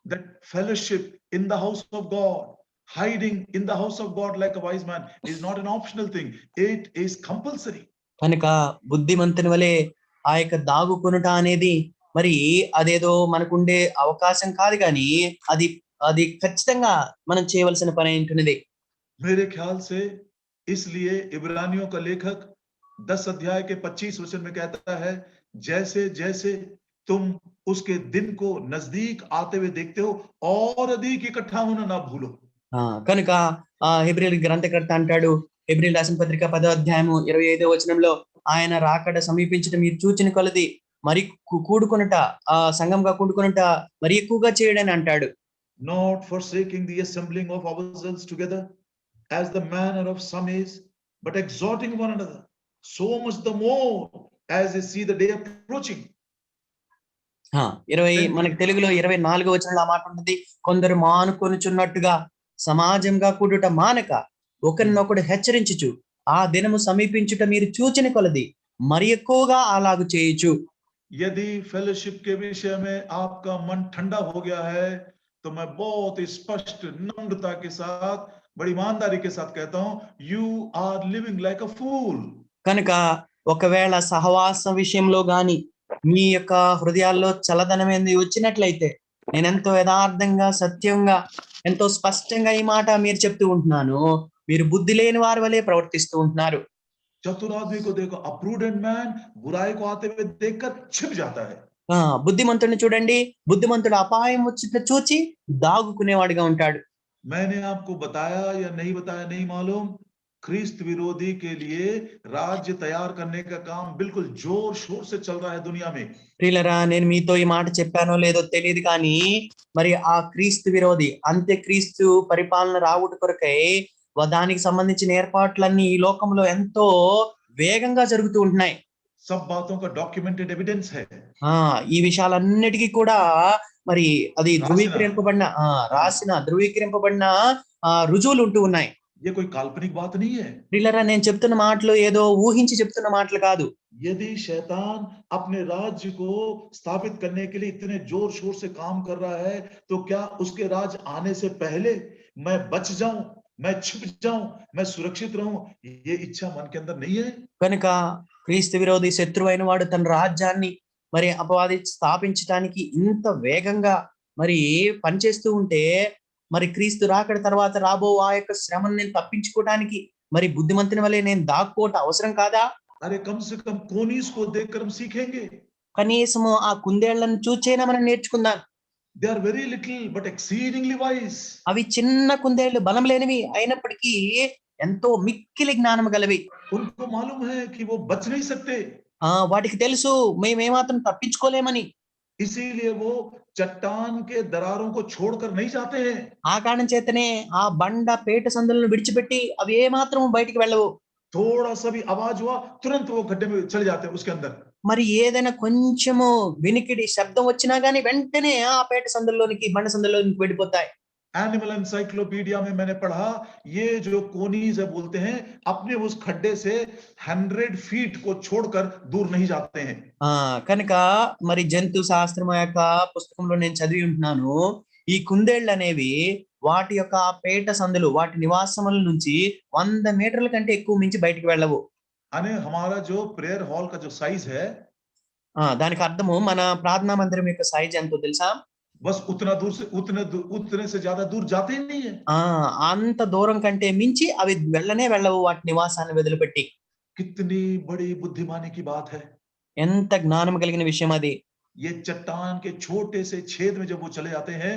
that fellowship in the house of God, hiding in the house of God like a wise man is not an optional thing. It is compulsory. కనుక బుద్ధిమంతుని వలె ఆ యొక్క దాగుకొనుట అనేది మరి అదేదో మనకుండే అవకాశం కాదు, కానీ అది ఖచ్చితంగా మనం చేయవలసిన పని ఏంటున్నది. मेरे ख्याल से इसलिए इब्रानियों का लेखक 10 अध्याय के 25 वचन में कहता है, जैसे जैसे तुम उसके दिन को नजदीक आते हुए देखते हो, और अधिक इकट्ठा होना ना भूलो। కనుక హెబ్రీయుల గ్రంథకర్త అంటాడు, హెబ్రీయుల రాసిన పత్రిక 10వ అధ్యాయము 25వ వచనంలో, ఆయన రాకడ సమీపించడం మీరు చూచిన కొలది మరి కూడుకొనుట, సంఘంగా కూడుకొనుట మరి ఎక్కువగా చేయడని అంటాడు. Not forsaking the assembling of ourselves together as the manner of some is, but exhorting one another, so much the more as they see the day approaching. 20 మనకి తెలుగులో 24వ వచనంలో ఆ మాట ఉంటుంది, కొందరు మానుకొనుచున్నట్టుగా సమాజంగా కూడుట మానక ఒకరినొకడు హెచ్చరించుచు ఆ దినము సమీపించుట మీరు చూచిన కొలది మరి ఎక్కువగా అలాగు చేయుచు. यदि फेलोशिप के विषय में आपका मन ठंडा हो गया है, तो मैं बहुत स्पष्ट नम्रता के साथ, बड़ी ईमानदारी के साथ कहता हूं, you are living like a fool. కనుక ఒకవేళ సహవాస విషయంలో గాని మీ యొక్క హృదయాల్లో చల్లదనం ఏంది వచ్చినట్లయితే, నేను ఎంతో యథార్థంగా సత్యంగా ఎంతో స్పష్టంగా ఈ మాట మీరు చెప్తూ ఉంటున్నాను, మీరు బుద్ధి లేని వారి వలె ప్రవర్తిస్తూ ఉంటున్నారు. चतुर आदमी को देखो, अप्रूडेंट मैन बुराई को आते हुए देखकर छिप जाता है. బుద్ధిమంతుడిని చూడండి, బుద్ధిమంతుడు అపాయం వచ్చిన చూచి దాగుకునేవాడిగా ఉంటాడు. मैंने आपको बताया या नहीं बताया नहीं मालूम, ख्रिस्त विरोधी के लिए राज्य तैयार करने का काम बिल्कुल जोर शोर से चल रहा है दुनिया में. ప్రియులరా, నేను మీతో ఈ మాట చెప్పానో లేదో తెలియదు కానీ, మరి ఆ క్రీస్తు విరోధి అంత్యక్రీస్తు పరిపాలన రావుట కొరకై దానికి సంబంధించిన ఏర్పాట్లన్నీ ఈ లోకంలో ఎంతో వేగంగా జరుగుతూ ఉంటున్నాయి. सब बातों का डॉक्यूमेंटेड एविडेंस है. ఈ విషయాలన్నిటికీ కూడా మరి అది ధృవీకరింపబడిన ధృవీకరింపబడిన రుజువులు ఉంటూ ఉన్నాయి. ये कोई काल्पनिक बात नहीं है. ప్రియులరా, నేను చెప్తున్న మాటలు ఏదో ఊహించి చెప్తున్న మాటలు కాదు. यदि शैतान अपने राज्य को स्थापित करने के लिए इतने जोर शोर से काम कर रहा है, तो क्या उसके राज आने से पहले मैं बच जाऊं, मैं छिप जाऊं, मैं सुरक्षित रहूं, ये इच्छा मन के अंदर नहीं है? కనుక క్రీస్తు విరోధి శత్రువైన వాడు తన రాజ్యాన్ని మరి అపవాది స్థాపించడానికి ఇంత వేగంగా మరి పనిచేస్తూ ఉంటే, మరి క్రీస్తు రాకడ తర్వాత రాబో ఆ యొక్క శ్రమను నేను తప్పించుకోవడానికి మరి బుద్ధిమంతుని వలె నేను దాక్కోవటం అవసరం కాదా? अरे कम से कम कोनीस को देखकर हम सीखेंगे. కనీసము ఆ కుందేళ్లను చూచైనా మనం నేర్చుకుందాం. They are very little but exceedingly wise. అవి చిన్న కుందేళ్లు, బలం లేనివి అయినప్పటికీ ఎంతో మిక్కిలి జ్ఞానం గలవి. उनको मालूम है कि वो बच नहीं सकते, వాటికి తెలుసు మేమేమాత్రం తప్పించుకోలేమని. इसीलिए वो चट्टान के दरारों को छोड़कर नहीं जाते हैं. ఆ కారణం చేతనే ఆ బండ పేట సందులను విడిచిపెట్టి అవి ఏమాత్రం బయటికి వెళ్ళవు. थोड़ा सा भी आवाज हुआ, तुरंत वो गड्ढे में चले जाते हैं उसके अंदर. మరి ఏదైనా కొంచెము వినికిడి శబ్దం వచ్చినా గానీ వెంటనే ఆ పేట సందుల్లోనికి, బండ సందుల్లోనికి వెళ్ళిపోతాయి. एनिमल एनसाइक्लोपीडिया में मैंने पढ़ा, ये जो कोनीज है बोलते हैं, अपने उस खड्डे से 100 फीट को छोड़कर दूर नहीं जाते हैं. కనుక మరి జంతు శాస్త్రం యొక్క పుస్తకంలో నేను చదివి ఉంటున్నాను, ఈ కుందేళ్లు అనేవి వాటి యొక్క పేట సందులు, వాటి నివాసముల నుంచి 100 మీటర్ల కంటే ఎక్కువ మించి బయటికి వెళ్ళవు. अने हमारा जो प्रेयर हॉल का जो साइज है, దానికి అర్థము మన ప్రార్థనా మందిరం యొక్క సైజ్ ఎంతో తెలుసా? बस उतना दूर से उतने से ज्यादा दूर जाते ही नहीं है. అంత దూరం కంటే మించి అవి వెళ్ళనే వెళ్ళవు వాటి నివాసాన్ని వదిలిపెట్టి. कितनी बड़ी बुद्धिमानी की बात है. ఎంత జ్ఞానం కలిగిన విషయం అది. ये चट्टान के छोटे से छेद में जब वो चले जाते हैं,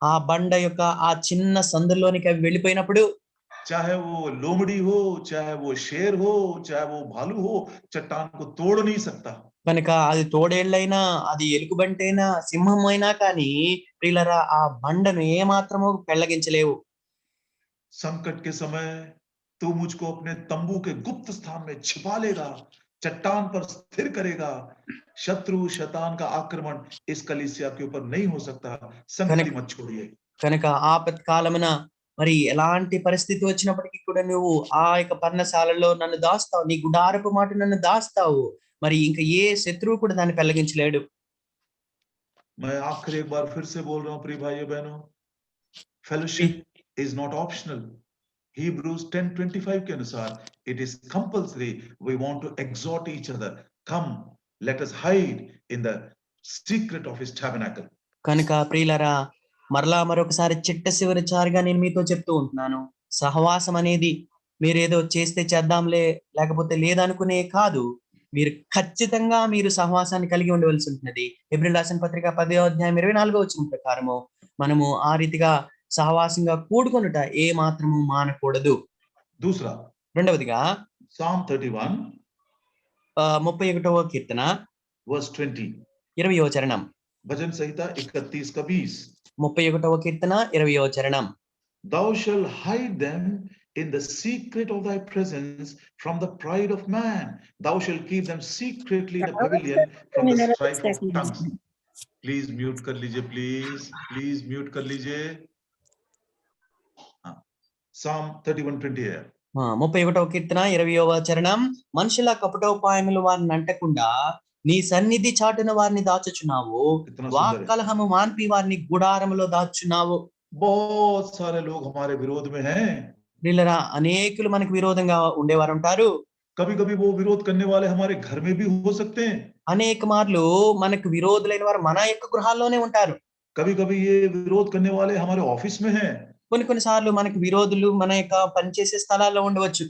ఆ బండ యొక్క ఆ చిన్న సందుల్లోనికి అవి వెళ్ళిపోయినప్పుడు, चाहे वो लोमड़ी हो, चाहे वो शेर हो, चाहे वो भालू हो, चट्टान को तोड़ नहीं सकता. కనుక అది తోడేళ్ళైనా, అది ఎలుగుబంటైనా, సింహం అయినా కానీ ప్రియులరా ఆ బండను ఏమాత్రము పెళ్లగించలేవు. संकट के समय तू मुझको अपने तंबू के गुप्त स्थान में छिपा लेगा, चट्टान पर स्थिर करेगा. शत्रु शैतान का आक्रमण इस कलीसिया के ऊपर नहीं हो सकता. संगति मत छोड़िए. కనుక ఆపత్కాలమున మరి ఎలాంటి పరిస్థితి వచ్చినప్పటికీ కూడా నువ్వు ఆ యొక్క పర్ణశాలలో నన్ను దాస్తావు, నీ గుడారపు మాట నన్ను దాస్తావు. మరి ఇంకా ఏ శత్రువు కూడా దాన్ని పెళ్లగించలేడు. मैं आखिर एक बार फिर से बोल रहा हूं प्रिय भाइयों बहनों, fellowship is not optional. Hebrews 10:25 के अनुसार it is compulsory. We want to exhort each other. Come, let us hide in the secret of his tabernacle. కనుక ప్రియులరా, మరలా మరొకసారి చిట్ట చివరిసారిగా నేను మీతో చెప్తూ ఉంటున్నాను, సహవాసం అనేది మీరేదో చేస్తే చేద్దాంలే లేకపోతే లేదనుకునే కాదు. మీరు ఖచ్చితంగా మీరు సహవాసాన్ని కలిగి ఉండవలసి ఉంటున్నది. హెబ్రీయులకు రాసిన పత్రిక 10వ అధ్యాయం 24వ వచనం ప్రకారము మనము ఆ రీతిగా సహవాసంగా కూడుకొనుట ఏ మాత్రము మానకూడదు. दूसरा రెండవదిగా Psalm 31 31వ కీర్తన verse 20, 20వ చరణం. भजन संहिता 31 का 20, 31వ కీర్తన 20వ చరణం. thou shalt hide them in the secret of thy presence from the pride of man. Thou shalt keep them secretly in a pavilion from the strife of tongues. Please mute कर लीजिए, please mute कर लीजिए. Psalm 31:20 है. 31వ కీర్తన 20వ చరణం. మనుషుల కపటోపాయములు వారిని అంటకుండా నీ సన్నిధి చాటున వారిని దాచుచున్నావు. कितना सुंदर है. వాక్కలహము మాన్పి వారిని గుడారములో దాచుచున్నావు. बहुत सारे लोग हमारे विरोध में हैं. ప్రియులారా, అనేకులు మనకు విరోధంగా ఉండేవారు ఉంటారు. कभी कभी वो विरोध करने वाले हमारे घर में भी हो सकते हैं. అనేక మార్లు మనకు విరోధులైన వారు మన యొక్క గృహాల్లోనే ఉంటారు. कभी कभी ये विरोध करने वाले हमारे ऑफिस में हैं. కొన్ని సార్లు మనకు విరోధులు మన యొక్క పనిచేసే స్థలాల్లో ఉండవచ్చు.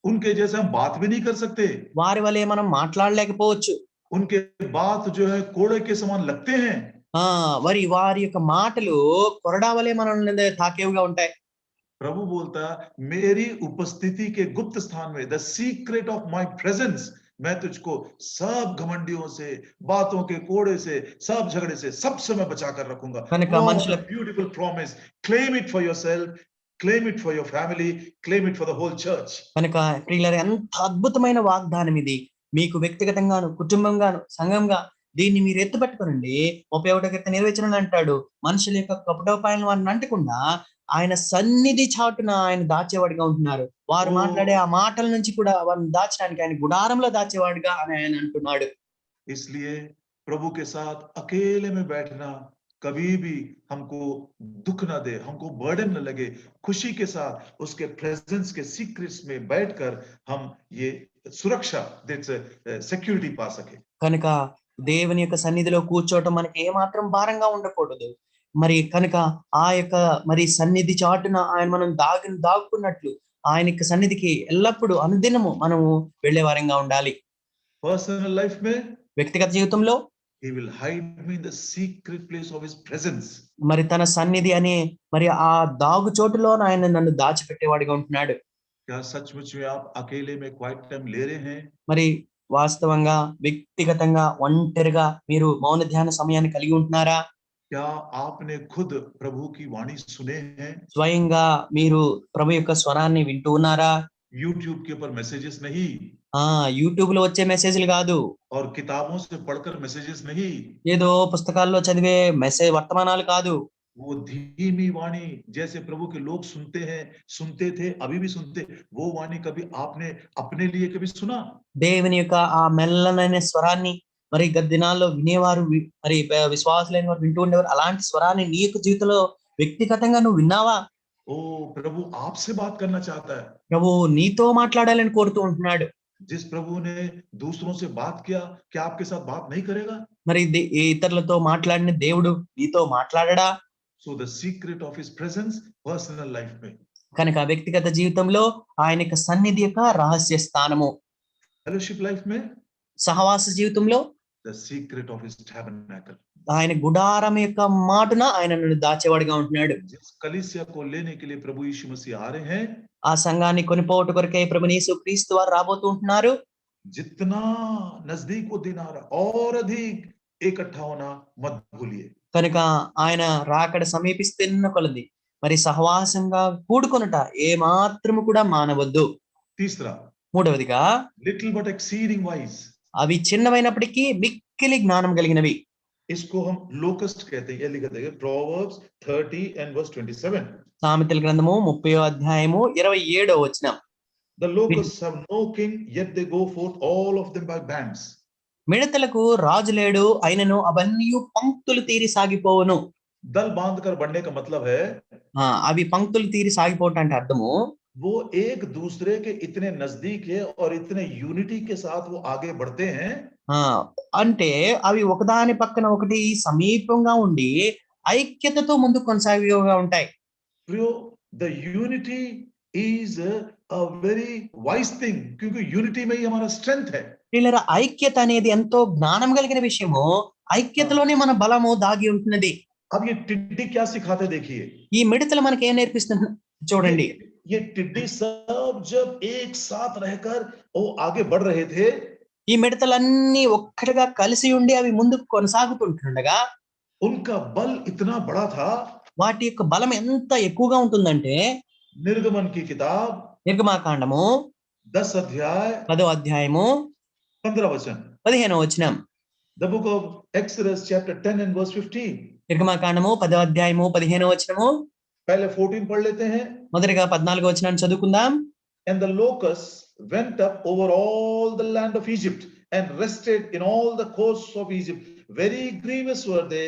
उनके जैसे हम बात भी नहीं कर सकते. వారి వలె మనం మాట్లాడలేకపోవచ్చు. उनके बात जो है कोड़े के समान लगते हैं. వారి యొక్క మాటలు కొరడా వలె మనల్ని తాకేవుగా ఉంటాయి. प्रभु बोलता मेरी उपस्थिति के गुप्त स्थान में the secret of my presence मैं तुझको सब घमंडियों से, बातों के कोड़े से, सब झगड़े से, सबसे मैं बचा कर रखूंगा. What a beautiful promise. Claim it for yourself, claim it for your family, claim it for the whole church. కనుక ప్రియులారా, ఎంత అద్భుతమైన వాగ్దానం ఇది. మీకు వ్యక్తిగతంగాను, కుటుంబంగాను, సంఘంగా దీన్ని మీరు ఎత్తుపట్టుకోనండి. 31వ కీర్తన 20వ వచనం అంటాడు, మనుషుల యొక్క కపటోపాయాలను వారిని అంటకుండా ఆయన సన్నిధి చాటున ఆయన దాచేవాడిగా ఉంటున్నారు. వారు మాట్లాడే ఆ మాటల నుంచి కూడా వారిని దాచడానికి ఆయన గుడారంలో దాచేవాడిగా అని ఆయన అంటున్నాడు. इसलिए प्रभु के साथ अकेले में बैठना कभी भी हमको दुख ना दे, हमको बर्डन न लगे. खुशी के साथ उसके प्रेजेंस के सीक्रेट्स में बैठकर हम ये सुरक्षा, सिक्योरिटी पा सके. కనుక దేవుని యొక్క సన్నిధిలో కూర్చోవటం మనకి ఏమాత్రం భారంగా ఉండకూడదు. మరి కనుక ఆ యొక్క సన్నిధి చాటున ఆయన మనం దాక్కున్నట్లు ఆయన యొక్క సన్నిధికి ఎల్లప్పుడూ అనుదినము మనము వెళ్లే వారంగా ఉండాలి. పర్సనల్ లైఫ్ మే, వ్యక్తిగత జీవితంలో he will hide me in the secret place of his presence. మరి తన సన్నిధి అనే ఆ దాగు చోటులో ఆయన నన్ను దాచిపెట్టేవాడిగా ఉంటున్నాడు. क्या सचमुच में आप अकेले में क्वाइट टाइम ले रहे हैं? మరి వాస్తవంగా వ్యక్తిగతంగా ఒంటరిగా మీరు మౌన ధ్యాన సమయాన్ని కలిగి ఉంటున్నారా? क्या आपने खुद प्रभु की वाणी सुने हैं? స్వయంగా మీరు ప్రభు యొక్క స్వరాన్ని వింటూ ఉన్నారా? यूट्यूब के ऊपर मैसेजेस नहीं, యూట్యూబ్ లో వచ్చే మెసేజ్లు కాదు, और किताबों से पढ़कर मैसेजेस नहीं, ఏదో పుస్తకాల్లో చదివే వర్తమానాలు కాదు. वो धीमी वाणी जैसे प्रभु के लोग सुनते थे, अभी भी सुनते, वो वाणी कभी आपने अपने लिए कभी सुना? దేవుని యొక్క ఆ మెల్లనైన స్వరాన్ని మరి గత దినాల్లో వినేవారు, మరి విశ్వాసులైన వారు వింటూ ఉండేవారు. అలాంటి స్వరాన్ని నీ యొక్క జీవితంలో వ్యక్తిగతంగా నువ్వు విన్నావా? ओ प्रभु आपसे बात करना चाहता है. ప్రభు నీతో మాట్లాడాలని కోరుతూ ఉంటున్నాడు. जिस प्रभु ने दूसरों से बात किया, क्या आपके साथ बात नहीं करेगा? మరి ఇతరులతో మాట్లాడిన దేవుడు నీతో మాట్లాడడా? So the secret of his presence, personal life में. కనుక వ్యక్తిగత జీవితంలో ఆయన యొక్క సన్నిధి యొక్క రహస్య స్థానము, fellowship life में, సహవాస జీవితంలో the secret of his tabernacle. ఆయన గుడారం యొక్క మాటున ఆయన నన్ను దాచేవాడిగా ఉంటున్నాడు. जिस कलीसिया को लेने के लिए प्रभु यीशु मसीह आ रहे हैं, ఆ సంఘాన్ని కొనిపోవట కొరకే ప్రభు యేసు క్రీస్తు వారు రాబోతూ ఉంటున్నారు. जितना नजदीक वो दिन आ रहा और अधिक इकट्ठा होना मत भूलिए. కనుక ఆయన రాకడ సమీపిస్తున్న కొలది మరి సహవాసంగా కూడుకొనుట ఏ మాత్రము కూడా మానవద్దు. तीसरा, మూడవదిగా little but exceeding wise. అవి చిన్నవైనప్పటికీ మిక్కిలి జ్ఞానం కలిగినవి. इसको हम लोकस्ट कहते हैं, ये लिखा है Proverbs 30 and verse 27. సామెతల గ్రంథము 30వ అధ్యాయము 27వ వచనం. The locusts have no king, yet they go forth all of them by bands. మిడతలకు రాజు లేడు, అయినను అవన్నీ పంక్తులు తీరి సాగిపోవును. दल बांधकर बढ़ने का मतलब है, అవి పంక్తులు తీరి సాగిపోవటం అంటే అర్థము वो एक दूसरे के इतने नजदीक है और इतने यूनिटी के साथ वो आगे बढ़ते हैं. అంటే అవి ఒకదాని పక్కన ఒకటి సమీపంగా ఉండి ఐక్యతతో ముందు కొనసాగిగా ఉంటాయి. The unity is a very wise thing क्योंकि यूनिटी में ही हमारा स्ट्रेंथ है. వీళ్ళ ఐక్యత అనేది ఎంతో జ్ఞానం కలిగిన విషయము. ఐక్యతలోనే మన బలము దాగి ఉంటున్నది. अब ये टिड्डी क्या सिखाते देखिए. ఈ మిడతలు మనకి ఏం నేర్పిస్తుంది చూడండి. ये टिड्डी सब जब एक साथ रहकर वो आगे बढ़ रहे थे. ఈ మిడతలన్నీ ఒక్కటిగా కలిసి ఉండి అవి ముందుకు కొనసాగుతుండగా उनका बल इतना बड़ा था. వాటి యొక్క బలం ఎంత ఎక్కువగా ఉంటుందంటే निर्गमन की किताब నిర్గమాకాండము 10 अध्याय 10వ అధ్యాయము 15 वचन. 15వ వచనం. The book of Exodus chapter 10 and verse 15. నిర్గమాకాండము 10వ అధ్యాయము 15వ వచనము. पहले 14 पढ़ लेते हैं. మొదటిగా 14వ వచనాన్ని చదువుకుందాం. And the locusts went up over all the land of Egypt and rested in all the coasts of Egypt. Very grievous were they.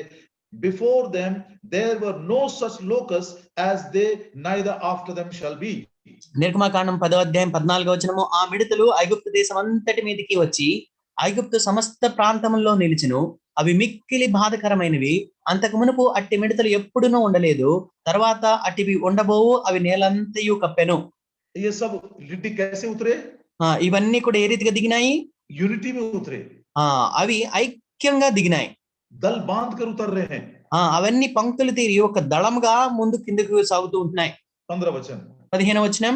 Before them there were no such locusts as they, neither after them shall be. నిర్గమాకాండం 10వ అధ్యాయం 14వ వచనము. ఆ మిడతలు ఐగుప్తు దేశం అంతటి మీదకి వచ్చి ఐగుప్తు సమస్త ప్రాంతంలో నిలిచెను. అవి మిక్కిలి బాధకరమైనవి. అంతకు మునుపు అట్టి మిడతలు ఎప్పుడునూ ఉండలేదు. తర్వాత అటివి ఉండబోవు. అవి నేలంతయు కప్పెను. ये सब टिड्डी कैसे उतरे? ఇవన్నీ కూడా ఏ రీతిగా దిగినాయి? यूनिटी में उतरे. అవి ఐక్యంగా దిగినాయి. दल बांध कर उतर रहे हैं. అవన్నీ పంక్తులు తీరి ఒక దళంగా ముందు కిందకు సాగుతూ ఉంటున్నాయి. 15 वचन. 15వ వచనం.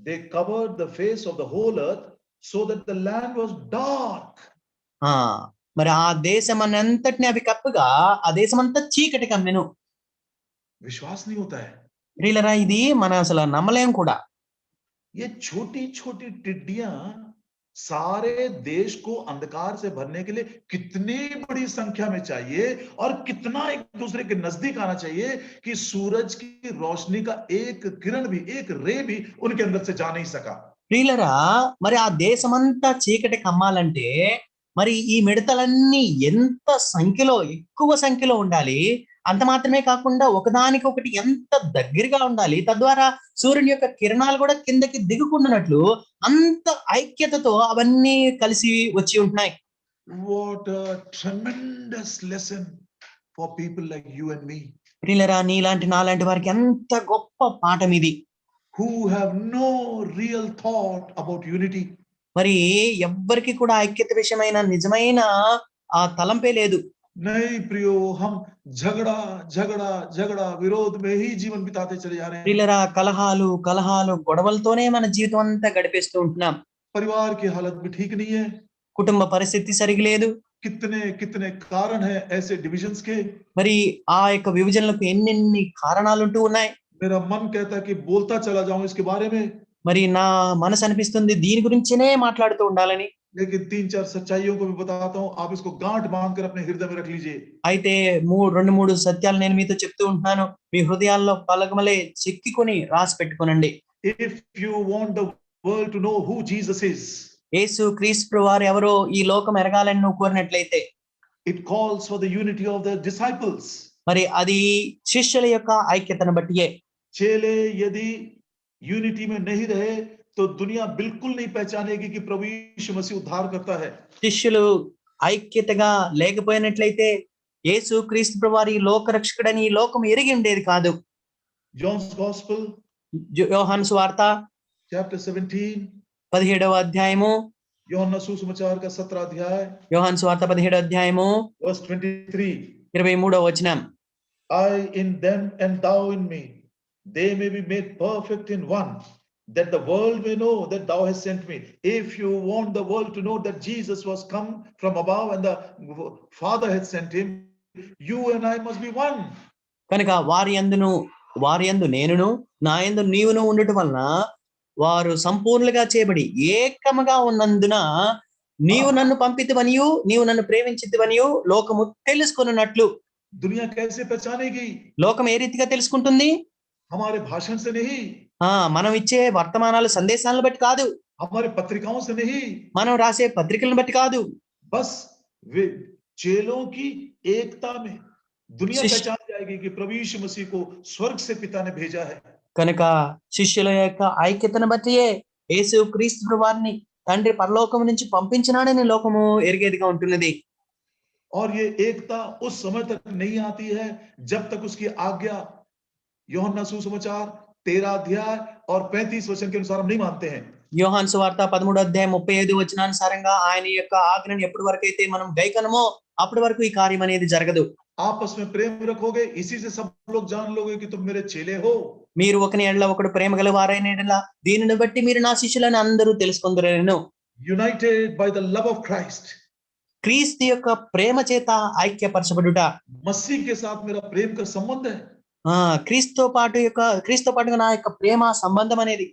They covered the face of the whole earth so that the land was dark. మరి ఆ దేశం అంతటిని అవి కప్పుగా ఆ దేశం అంతా చీకటి కమ్మెను. विश्वास नहीं होता है. ప్రియులరా, ఇది మన అసలు నమ్మలేం కూడా. ये छोटी छोटी टिड्डियां सारे देश को अंधकार से भरने के लिए कितनी बड़ी संख्या में चाहिए और कितना एक दूसरे के नजदीक आना चाहिए कि सूरज की रोशनी का एक किरण भी, एक रे भी उनके अंदर से जा नहीं सका. ప్రియులరా, మరి ఆ దేశమంతా చీకటి కమ్మాలంటే మరి ఈ మిడతలన్నీ ఎంత సంఖ్యలో, ఎక్కువ సంఖ్యలో ఉండాలి. అంత మాత్రమే కాకుండా ఒకదానికి ఒకటి ఎంత దగ్గరగా ఉండాలి. తద్వారా సూర్యుని యొక్క కిరణాలు కూడా కిందకి దిగుకుంటున్నట్లు అంత ఐక్యతతో అవన్నీ కలిసి వచ్చి ఉంటున్నాయి. What a tremendous lesson for people like you and me. ప్రియులరా, నీలాంటి నాలాంటి వారికి ఎంత గొప్ప పాఠం ఇది. Who have no real thought about unity. మరి ఎవ్వరికి కూడా ఐక్యత విషయమైన నిజమైన ఆ తలంపే లేదు. नहीं प्रियो, हम झगड़ा झगड़ा झगड़ा विरोध में ही जीवन बिताते चले जा रहे हैं. ప్రియులరా, కలహాలు కలహాలు గొడవలతోనే మన జీవితం అంతా గడిపేస్తూ ఉంటున్నాం. परिवार की हालत भी ठीक नहीं है. కుటుంబ పరిస్థితి సరిగా లేదు. कितने कितने कारण है ऐसे डिविजन्स के. మరి ఆ యొక్క విభజనలకు ఎన్నెన్ని కారణాలు ఉంటూ ఉన్నాయి. मेरा मन कहता है कि बोलता चला जाऊं इसके बारे में. మరి నా మనసు అనిపిస్తుంది దీని గురించినే మాట్లాడుతూ ఉండాలని. लेकिन 3-4 सच्चाइयों को भी बताता हूं, आप इसको गांठ बांधकर अपने हृदय में रख लीजिए. అయితే 2-3 సత్యాలు నేను మీతో చెప్తూ ఉంటున్నాను. మీ హృదయాల్లో పలకమలే చెక్కికొని రాసి పెట్టుకోనండి. If you want the world to know who Jesus is, యేసు క్రీస్తు వారు ఎవరో ఈ లోకం ఎరగాలని నువ్వు కోరినట్లయితే it calls for the unity of the disciples. మరి అది శిష్యుల యొక్క ఐక్యతను బట్టియే. चेले यदि यूनिटी में नहीं रहे तो दुनिया बिल्कुल नहीं पहचानेगी कि प्रभु यीशु मसीह उद्धार करता है. శిష్యులు ఐక్యతగా లేకపోయినట్లయితే యేసు క్రీస్తు వారి లోక రక్షకుడని ఈ లోకం ఎరిగి ఉండేది కాదు. John's Gospel యోహాను సువార్త chapter 17, 17వ అధ్యాయము, యోహన్నా సుసమాచాर का 17 अध्याय యోహాను సువార్త 17వ అధ్యాయము verse 23. 23వ వచనం. I in them and thou in me, they may be made perfect in one, that the world may know that thou hast sent me. If you want the world to know that Jesus was come from above and the Father had sent him, you and I must be one. కనుక వారి యందు నేనును నా యందు నీవును ఉండటం వలన వారు సంపూర్ణంగా చేయబడి ఏకముగా ఉన్నందున నీవు నన్ను పంపితివనియు నీవు నన్ను ప్రేమించితివనియు లోకము తెలుసుకొనున్నట్లు. दुनिया कैसे पहचानेगी? లోకం ఏ రీతిగా తెలుసుకుంటుంది? हमारे भाषण से नहीं, మనం ఇచ్చే వర్తమానాలు సందేశాలను బట్టి కాదు, हमारे पत्रिकाओं से नहीं, మనం రాసే పత్రికలను బట్టి కాదు. बस वे चेलों की एकता में दुनिया पहचान जाएगी कि प्रभु यीशु मसीह को स्वर्ग से पिता ने भेजा है. కనుక శిష్యుల యొక్క ఐక్యతను బట్టియే యేసు క్రీస్తు వారిని తండ్రి పరలోకం నుంచి పంపించినాడని లోకము ఎరిగేదిగా ఉంటున్నది. और ये एकता उस समय तक नहीं आती है जब तक उसकी आज्ञा यूहन्ना सुसमाचार 13 अध्याय और 35 वचन के अनुसार हम नहीं मानते हैं। యోహాను సువార్త 13వ అధ్యాయం 35 వచనానుసారంగా ఆయన యొక్క ఆజ్ఞను ఎప్పటి వరకు అయితే మనం గైకొనమో అప్పటి వరకు ఈ కార్యం అనేది జరగదు. आपस में प्रेम रखोगे, इसी से सब लोग जान लोगे कि तुम मेरे चेले हो। మీరు ఒకని ఎడల ఒకడు ప్రేమ గల వారైన ఎడల దీనిని బట్టి మీరు నా శిష్యులని అందరూ తెలుసుకొందురేను. United by the love of Christ. క్రీస్తు యొక్క ప్రేమ చేత ఐక్యపరచబడుట. मसीह के साथ मेरा प्रेम का संबंध है। క్రీస్తుతో పాటుగా నా యొక్క ప్రేమ సంబంధం అనేది.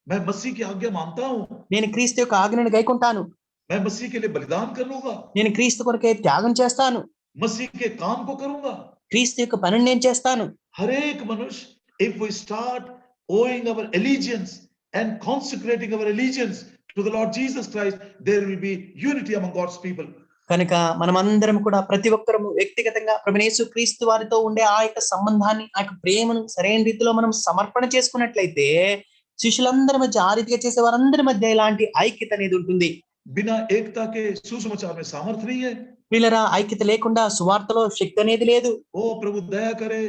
मैं मसीह की आज्ञा मानता हूँ। నేను క్రీస్తు యొక్క ఆజ్ఞను గైకొంటాను. मैं मसीह के लिए बलिदान कर लूंगा। నేను క్రీస్తు కొరకే త్యాగం చేస్తాను. मसीह के काम को करूंगा। క్రీస్తు యొక్క పనిని నేను చేస్తాను. हर एक मनुष्य, if we start owing our allegiance and consecrating our allegiance to the Lord Jesus Christ, there will be unity among God's people. కనుక మనమందరం కూడా ప్రతి ఒక్కరము వ్యక్తిగతంగా ప్రభువైన యేసు క్రీస్తు వారితో ఉండే ఆ యొక్క సంబంధాన్ని, ఆ యొక్క ప్రేమను సరైన రీతిలో మనం సమర్పణ చేసుకున్నట్లయితే శిష్యులందరి మధ్య, ఆ రీతిగా చేసే వారందరి మధ్య ఇలాంటి ఐక్యత అనేది ఉంటుంది. बिना एकता के सुसमाचार में सामर्थ्य नहीं है। పిల్లరా, ఐక్యత లేకుండా సువార్తలో శక్తి అనేది లేదు. ओ प्रभु दया करे,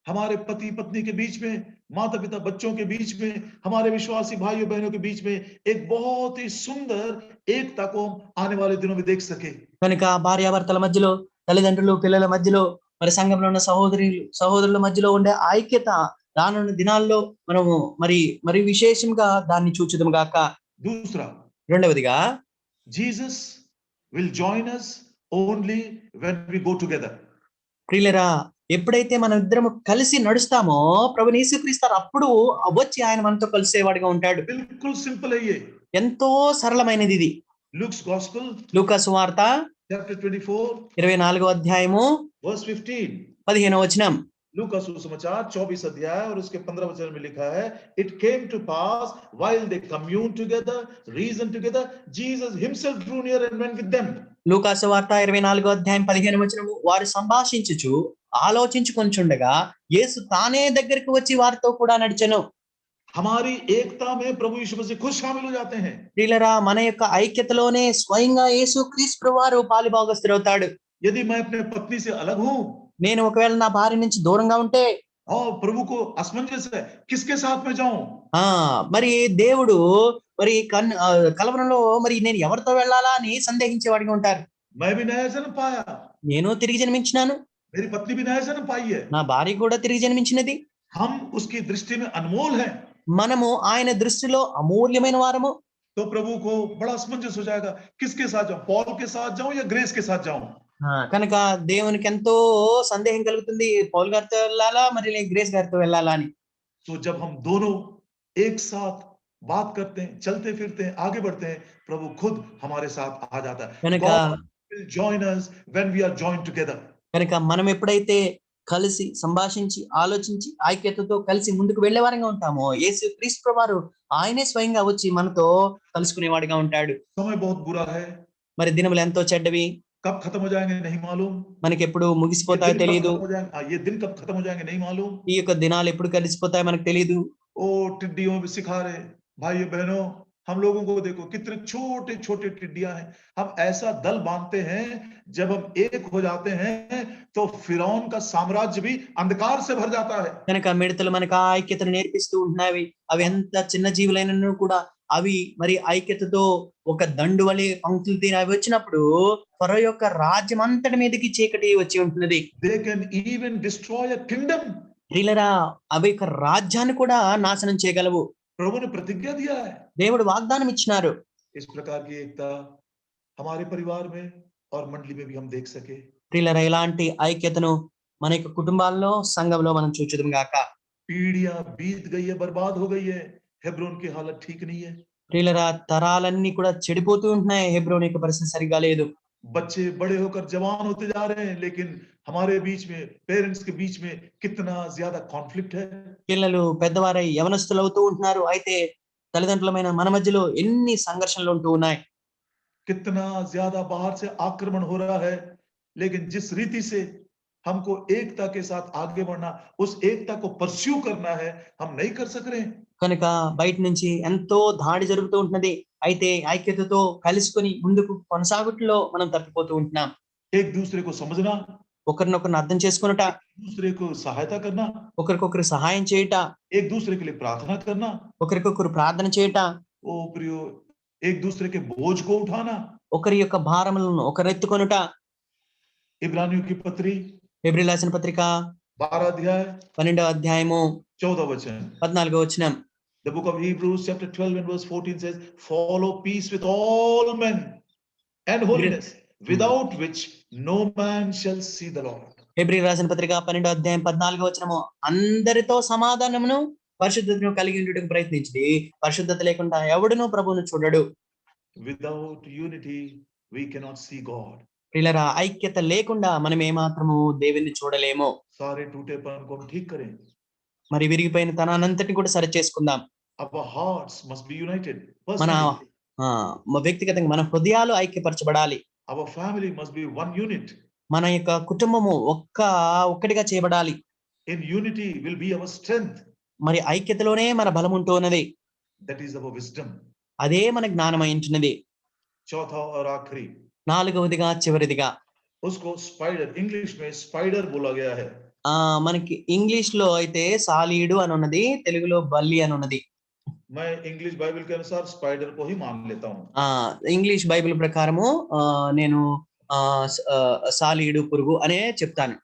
हमारे पति पत्नी के बीच में, माता पिता बच्चों के बीच में, हमारे विश्वासी भाइयों बहनों के बीच में एक बहुत ही सुंदर एकता को हम आने वाले दिनों में देख सके। కనుక భార్యాభర్తల మధ్యలో, తల్లిదండ్రులు పిల్లల మధ్యలో, మరి సంఘంలో ఉన్న సహోదరుల మధ్యలో ఉండే ఐక్యత రానున్న దినాల్లో మనము మరి విశేషంగా దాన్ని చూచుదాం గాక. दूसरा, రెండవదిగా, Jesus will join us only when we go together. ప్రియులరా, ఎప్పుడైతే మనం ఇద్దరము కలిసి నడుస్తామో ప్రభువైన యేసుక్రీస్తు అప్పుడు వచ్చి ఆయన మనతో కలిసేవాడిగా ఉంటాడు. बिल्कुल सिंपल है ये। ఎంతో సరళమైనది ఇది. Luke's Gospel, లూకా సువార్త chapter 24, 24వ అధ్యాయము verse 15. 15వ వచనం. लूका सुसमाचार 24 अध्याय और उसके 15 वचन में लिखा है, It came to pass while they communed together, reasoned together, Jesus himself drew near and went with them. లూకా సువార్త 24వ అధ్యాయం 15వ వచనము. వారు సంభాషించుచు ఆలోచించుకొనుచుండగా యేసు తానే దగ్గరికి వచ్చి వారితో కూడా నడిచెను. हमारी एकता में प्रभु यीशु मसीह खुद शामिल हो जाते हैं। ప్రియులరా, మన యొక్క ఐక్యతలోనే స్వయంగా యేసు క్రీస్తు వారు పాలిభాగస్తుడవుతాడు. यदि मैं अपने पत्नी से अलग हूं నేను ఒకవేళ నా భార్య నుంచి దూరంగా ఉంటే, और प्रभु को असमंजस है किसके साथ में जाऊं, మరి దేవుడు మరి కలవరంలో మరి నేను ఎవరితో వెళ్ళాలా అని సందేహించేవాడిగా ఉంటారు. मैं भी नया जन्म पाया, నేను తిరిగి జన్మించినాను, मेरी पत्नी भी नया जन्म पाई है, నా భార్య కూడా తిరిగి జన్మించినది. हम उसकी दृष्टि में अनमोल हैं। మనము ఆయన దృష్టిలో అమూల్యమైన వారము. तो प्रभु को बड़ा असमंजस हो जाएगा, किसके साथ जाऊं, पॉल के साथ जाऊं या ग्रेस के साथ जाऊं। కనుక దేవునికి ఎంతో సందేహం కలుగుతుంది, పౌల్ గారితో వెళ్ళాలా మరి గ్రేస్ గారితో వెళ్ళాలా అని. तो जब हम दोनों एक साथ बात करते हैं, चलते फिरते हैं, आगे बढ़ते हैं, प्रभु खुद हमारे साथ आ जाता है। God will join us when we are joined together. కనుక మనం ఎప్పుడైతే కలిసి సంభాషించి ఆలోచించి ఐక్యతతో కలిసి ముందుకు వెళ్లే వారంగా ఉంటామో యేసు క్రీస్తు వారు ఆయనే స్వయంగా వచ్చి మనతో కలుసుకునేవాడిగా ఉంటాడు. समय बहुत बुरा है, మరి దినములు ఎంతో చెడ్డవి, कब खत्म हो जाएंगे नहीं मालूम, మనకి ఎప్పుడు ముగిసిపోతాయో తెలియదు. ये दिन कब खत्म हो जाएंगे नहीं मालूम, ఈ యొక్క దినాలు ఎప్పుడు కలిసిపోతాయో మనకు తెలియదు. ओ टिड्डियों भी सिखा रहे, भाइयों बहनों, हम लोगों को देखो कितने छोटे छोटे टिड्डियां हैं। हम ऐसा दल बांधते हैं, जब हम एक हो जाते हैं तो फिरौन का साम्राज्य भी अंधकार से भर जाता है। కనుక మిడతలు మనకు ఆ ఐక్యతను నేర్పిస్తూ ఉంటున్నాయి. అవి ఎంత చిన్న జీవులైనను కూడా అవి మరి ఐక్యతతో ఒక దండు వలె పంక్తులు తీరి అవి వచ్చినప్పుడు ఫరో యొక్క రాజ్యం అంతటి మీదకి చీకటి వచ్చి ఉంటున్నది. They can even destroy a kingdom. ప్రియులరా, అవి యొక్క రాజ్యాన్ని కూడా నాశనం చేయగలవు. प्रभु ने प्रतिज्ञा दिया है। దేవుడు వాగ్దానం ఇచ్చినారు. इस प्रकार की एकता हमारे परिवार में और मंडली में भी हम देख सके। ప్రియులరా, ఇలాంటి ఐక్యతను మన యొక్క కుటుంబాల్లో, సంఘంలో మనం చూచుదాం గాక. पीढ़ियां बीत गई है, बर्बाद हो गई है, हेब्रोन की हालत ठीक नहीं है। ప్రియులరా, తరాలన్నీ కూడా చెడిపోతూ ఉంటున్నాయి. హెబ్రోన్ యొక్క పరిస్థితి సరిగా లేదు. बच्चे बड़े होकर जवान होते जा रहे हैं, लेकिन हमारे बीच में, पेरेंट्स के बीच में कितना ज्यादा कॉन्फ्लिक्ट है। పిల్లలు పెద్దవారై యవనస్తులు అవుతూ ఉంటున్నారు. అయితే తల్లిదండ్రులమైన మన మధ్యలో ఎన్ని సంఘర్షణలు ఉంటూ ఉన్నాయి. कितना ज्यादा बाहर से आक्रमण हो रहा है, लेकिन जिस रीति से हमको एकता के साथ आगे बढ़ना, उस एकता को परस्यू करना है, हम नहीं कर सक रहे हैं। కనుక బయట నుంచి ఎంతో దాడి జరుగుతూ ఉంటున్నది. అయితే ఐక్యతతో కలుసుకొని ముందుకు కొనసాగుట్లో మనం తప్పిపోతూ ఉంటున్నాం. एक दूसरे को समझना, ఒకరినొకరిని అర్థం చేసుకొనుట, दूसरे को सहायता करना, ఒకరికొకరు సహాయం చేయుట, एक दूसरे के लिए प्रार्थना करना, ఒకరికొకరు ప్రార్థన చేయుట, ओ प्रियो एक दूसरे के बोझ को उठाना। ఒకరి యొక్క భారములను ఒకరెత్తుకొనుట। इब्रानियों की पत्री హెబ్రీయులకు రాసిన పత్రిక 12 अध्याय 12వ అధ్యాయము 14 वचन। 14వ వచనం। The book of Hebrews chapter 12 and verse 14 says, follow peace with all men and holiness, without which no man shall see the Lord. హెబ్రీయులకు రాసిన పత్రిక 12వ అధ్యాయం 14వ వచనము, అందరితో సమాధానమును పరిశుద్ధతను కలిగి ఉండుటకు ప్రయత్నించి, పరిశుద్ధత లేకుండా ఎవడునూ ప్రభువును చూడడు। Without unity we cannot see God. ప్రియులారా, ఐక్యత లేకుండా మనం ఏమాత్రము దేవుని చూడలేము। सारे टूटेपन को हम ठीक करें। మరి విరిగిపోయిన తనానంతటిని కూడా సరి చేసుకుందాం। Our hearts must be united మన personally. వ్యక్తిగతంగా మన హృదయాలు ఐక్యపరచబడాలి। Our family must be one unit. మన యొక్క కుటుంబము ఒక్కటిగా చేయబడాలి। In unity will be our strength. మరి ఐక్యతలోనే మన బలం ఉంటూ ఉన్నది। That is our wisdom. అదే మన జ్ఞానం అయి ఉంటున్నది। चौथा और आखिरी, నాలుగవదిగా చివరిదిగా उसको स्पाइडर, इंग्लिश में स्पाइडर बोला गया है। మనకి ఇంగ్లీష్ లో అయితే సాలీడు అని ఉన్నది, తెలుగులో బల్లి అని ఉన్నది। मैं इंग्लिश बाइबल के अनुसार स्पाइडर को ही मान लेता हूँ। ఇంగ్లీష్ బైబిల్ ప్రకారము నేను సాలీడు పురుగు అనే చెప్తాను।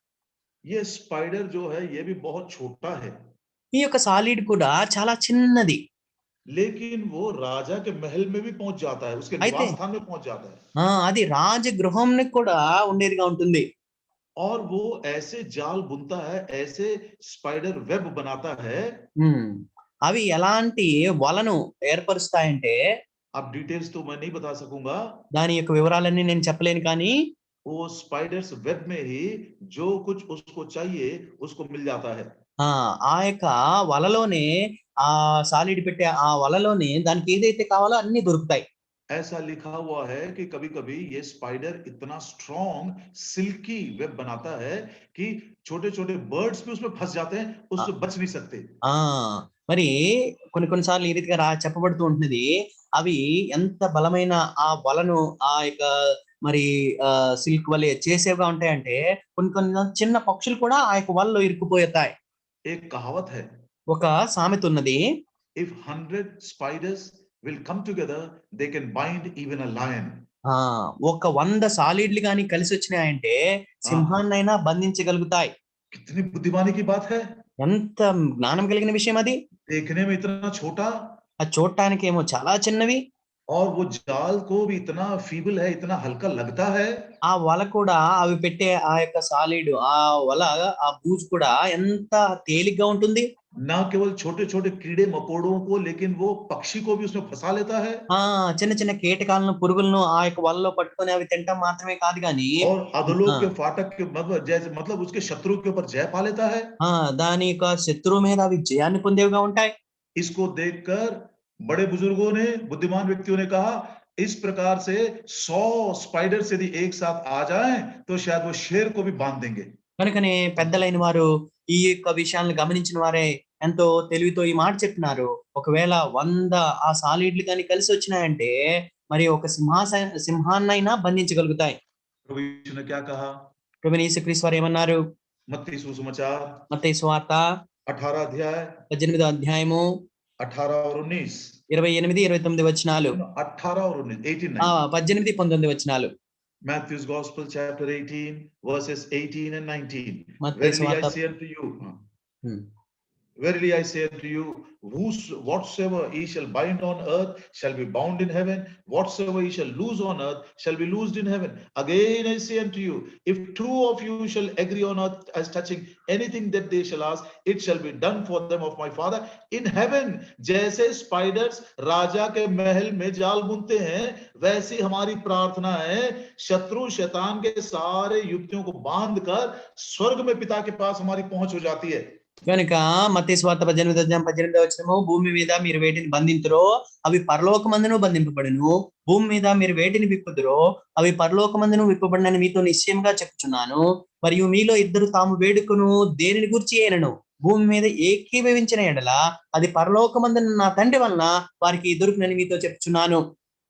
ये स्पाइडर जो है ये भी बहुत छोटा है, ఈ యొక్క సాలీడ్ కూడా చాలా చిన్నది। लेकिन वो राजा के महल में भी पहुंच जाता है, उसके निवास स्थान में पहुंच जाता है। అది రాజగృహంని కూడా ఉండేదిగా ఉంటుంది। और वो ऐसे जाल बुनता है, ऐसे स्पाइडर वेब बनाता है। అవి ఎలాంటి వలను ఏర్పరుస్తాయంటే, अब डिटेल्स तो मैं नहीं बता सकूंगा, దాని యొక్క వివరాలన్నీ నేను చెప్పలేను, కానీ वो स्पाइडर्स वेब में ही जो कुछ उसको चाहिए उसको मिल जाता है। ఆ యొక్క వలలోనే, ఆ సాలిడ్ పెట్టే ఆ వలలోనే దానికి ఏదైతే కావాలో అన్ని దొరుకుతాయి। ऐसा लिखा हुआ है कि कभी कभी ये स्पाइडर इतना स्ट्रॉन्ग सिल्की वेब बनाता है कि छोटे छोटे बर्ड्स भी उसमें फंस जाते हैं, उससे बच नहीं सकते। మరి కొన్నిసార్లు ఈ రీతిగా చెప్పబడుతూ ఉంటుంది, అవి ఎంత బలమైన ఆ వలను ఆ యొక్క మరి సిల్క్ వలె చేసేవిగా ఉంటాయంటే కొన్ని చిన్న పక్షులు కూడా ఆ యొక్క వలలో ఇరుక్కుపోతాయి। एक कहावत है, ఒక సామెత ఉన్నది, if 100 spiders will come together they can bind even a lion. ఒక 100 సాలిడ్లు గాని కలిసి వచ్చినాయంటే సింహాన్నైనా బంధించగలుగుతాయి। कितनी बुद्धिमानी की बात है, ఎంత జ్ఞానం కలిగిన విషయం అది। देखने में इतना छोटा అది చూడటానికి ఏమో చాలా చిన్నవి, और वो जाल को भी इतना फीबल है, इतना हल्का लगता है। ఆ వల కూడా, అవి పెట్టే ఆ యొక్క సాలిడ్ ఆ వల, ఆ బూజు కూడా ఎంత తేలిగ్గా ఉంటుంది। ना केवल छोटे छोटे कीड़े मकोड़ों को, लेकिन वो पक्षी को भी उसमें फंसा लेता है। చిన్న చిన్న కీటకాలను, పురుగులను ఆ యొక్క వలలో పట్టుకొని అవి తినటం మాత్రమే కాదు కానీ, और अधोलोक के फाटक के मतलब उसके शत्रु के ऊपर जय पा लेता है। దాని యొక్క శత్రువు మీద అవి జయాన్ని పొందేవిగా ఉంటాయి। इसको देखकर बड़े बुजुर्गों ने, बुद्धिमान व्यक्तियों ने कहा, इस प्रकार से 100 स्पाइडर्स यदि एक साथ आ जाएं तो शायद वो शेर को भी बांध देंगे। కనుకనే పెద్దలైన వారు ఈ యొక్క విషయాలను గమనించిన వారే ఎంతో తెలివితో ఈ మాట చెప్తున్నారు, ఒకవేళ 100 ఆ సాలిడ్లు కానీ కలిసి వచ్చినాయంటే మరి ఒక సింహాన్నైనా బంధించగలుగుతాయి। प्रभु यीशु ने क्या कहा? ప్రభువైన యేసుక్రీస్తు వారు ఏమన్నారు? मत्ती सुसमाचार మత్తయి సువార్త 18 अध्याय 18వ అధ్యాయము 18 और 19, 28, 29 వచనాలు, 18 और 19, 18, 19. 18, 19 వచనాలు। Matthew's Gospel chapter 18 verses 18 and 19. Mattayi Verily I సువార్త say unto you, verily I say unto you, whatsoever ye shall bind on earth shall be bound in heaven, whatsoever ye shall loose on earth shall be loosed in heaven. Again I say unto you, if two of you shall agree on earth as touching anything that they shall ask, it shall be done for them of my Father in heaven. जैसे spiders राजा के महल में जाल बुनते हैं, वैसी हमारी प्रार्थना है, शत्रु शैतान के सारे युक्तियों को बांधकर स्वर्ग में पिता के पास हमारी पहुंच हो जाती है। కనుక మత్తయి సువార్త 18వ అధ్యాయం 18వ వచనము, భూమి మీద మీరు వేటిని బంధింతురో అవి పరలోకమందును బంధింపబడును, భూమి మీద మీరు వేటిని విప్పుదురో అవి పరలోకమందును విప్పబడినని మీతో నిశ్చయంగా చెప్తున్నాను, మరియు మీలో ఇద్దరు తాము వేడుకను దేనిని గురించి అయినను భూమి మీద ఏకీభవించిన ఎడల అది పరలోకమందున నా తండ్రి వలన వారికి దొరుకునని మీతో చెప్తున్నాను।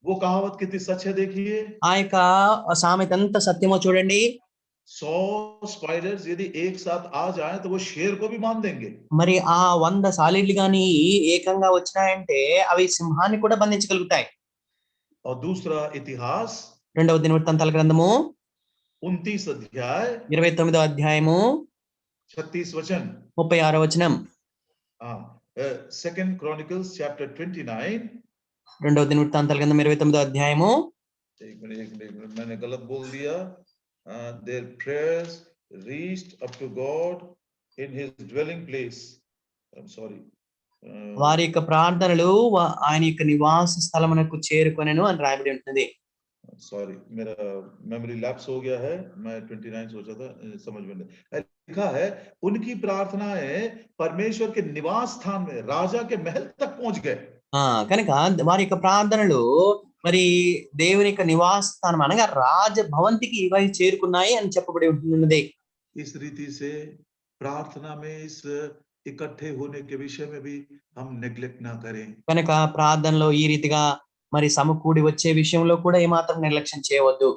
वो कहावत कितनी सच है देखिए। ఆ యొక్క సామెత ఎంత సత్యమో చూడండి। 100 स्पाइडर्स यदि एक साथ आ जाएं तो वो शेर को भी मान देंगे। మరి ఆ 100 సాలీడ్లు గాని ఏకంగా వచ్చినాయంటే అవి సింహాన్ని కూడా బంధించగలుగుతాయి. और दूसरा इतिहास రెండవ దినవృత్తాంతాల గ్రంథము 29 अध्याय 29వ అధ్యాయము 36 वचन। 36వ వచనం. Second chronicles chapter 29। రెండవ దినవృత్తాంతాల గ్రంథం 29వ అధ్యాయము. एक मिनट मैंने गलत बोल दिया। Their prayers reached up to God in his dwelling place. I am sorry. వారి యొక్క ప్రార్థనలు ఆయన యొక్క నివాస స్థలమునకు చేరుకొనెను అని రాయబడి ఉంటుంది. सॉरी मेरा मेमोरी लैप्स हो गया है। मैं 29 सोचा था, समझ में नहीं लिखा है। उनकी प्रार्थनाएं परमेश्वर के निवास स्थान में राजा के महल तक पहुंच गए। కనుక వారి యొక్క ప్రార్థనలు మరి దేవుని యొక్క నివాస స్థానం అనగా రాజ భవంతికి ఇవి చేరుకున్నాయి అని చెప్పబడి ఉంటున్నది. इस रीति से प्रार्थना में इस इकट्ठे होने के विषय में भी हम नेग्लेक्ट ना करें। కనుక ప్రార్థనలో ఈ రీతిగా మరి సమకూడి వచ్చే విషయంలో కూడా ఏమాత్రం నిర్లక్ష్యం చేయవద్దు.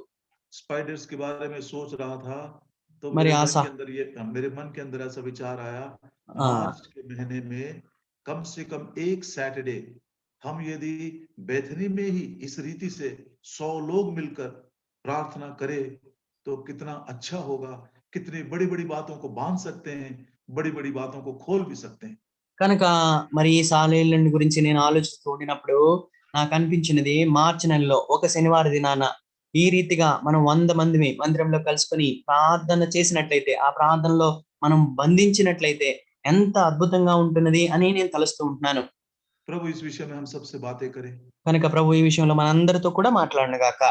स्पाइडर्स के बारे में सोच रहा था तो మరి मेरे मन के अंदर ऐसा विचार आया, मार्च के महीने में कम से कम एक सैटरडे हम यदि बेथनी में ही इस रीति से 100 लोग मिलकर प्रार्थना करें तो कितना अच्छा होगा। कितनी बड़ी-बड़ी बातों को बांध सकते हैं, बड़ी-बड़ी बातों को खोल भी सकते हैं। కనుక మరి ఈ సాలీళ్ళ గురించి నేను ఆలోచిస్తూ ఉండినప్పుడు నాకు అనిపించినది, మార్చి నెలలో ఒక శనివారం దినాన ఈ రీతిగా మనం 100 మందిని మందిరంలో కలుసుకొని ప్రార్థన చేసినట్లయితే, ఆ ప్రార్థనలో మనం బంధించినట్లయితే ఎంత అద్భుతంగా ఉంటున్నది అని నేను తలుస్తూ ఉంటున్నాను. प्रभु इस विषय में हम सबसे बातें करें। కనుక ప్రభు ఈ విషయంలో మనందరితో కూడా మాట్లాడనుగాక.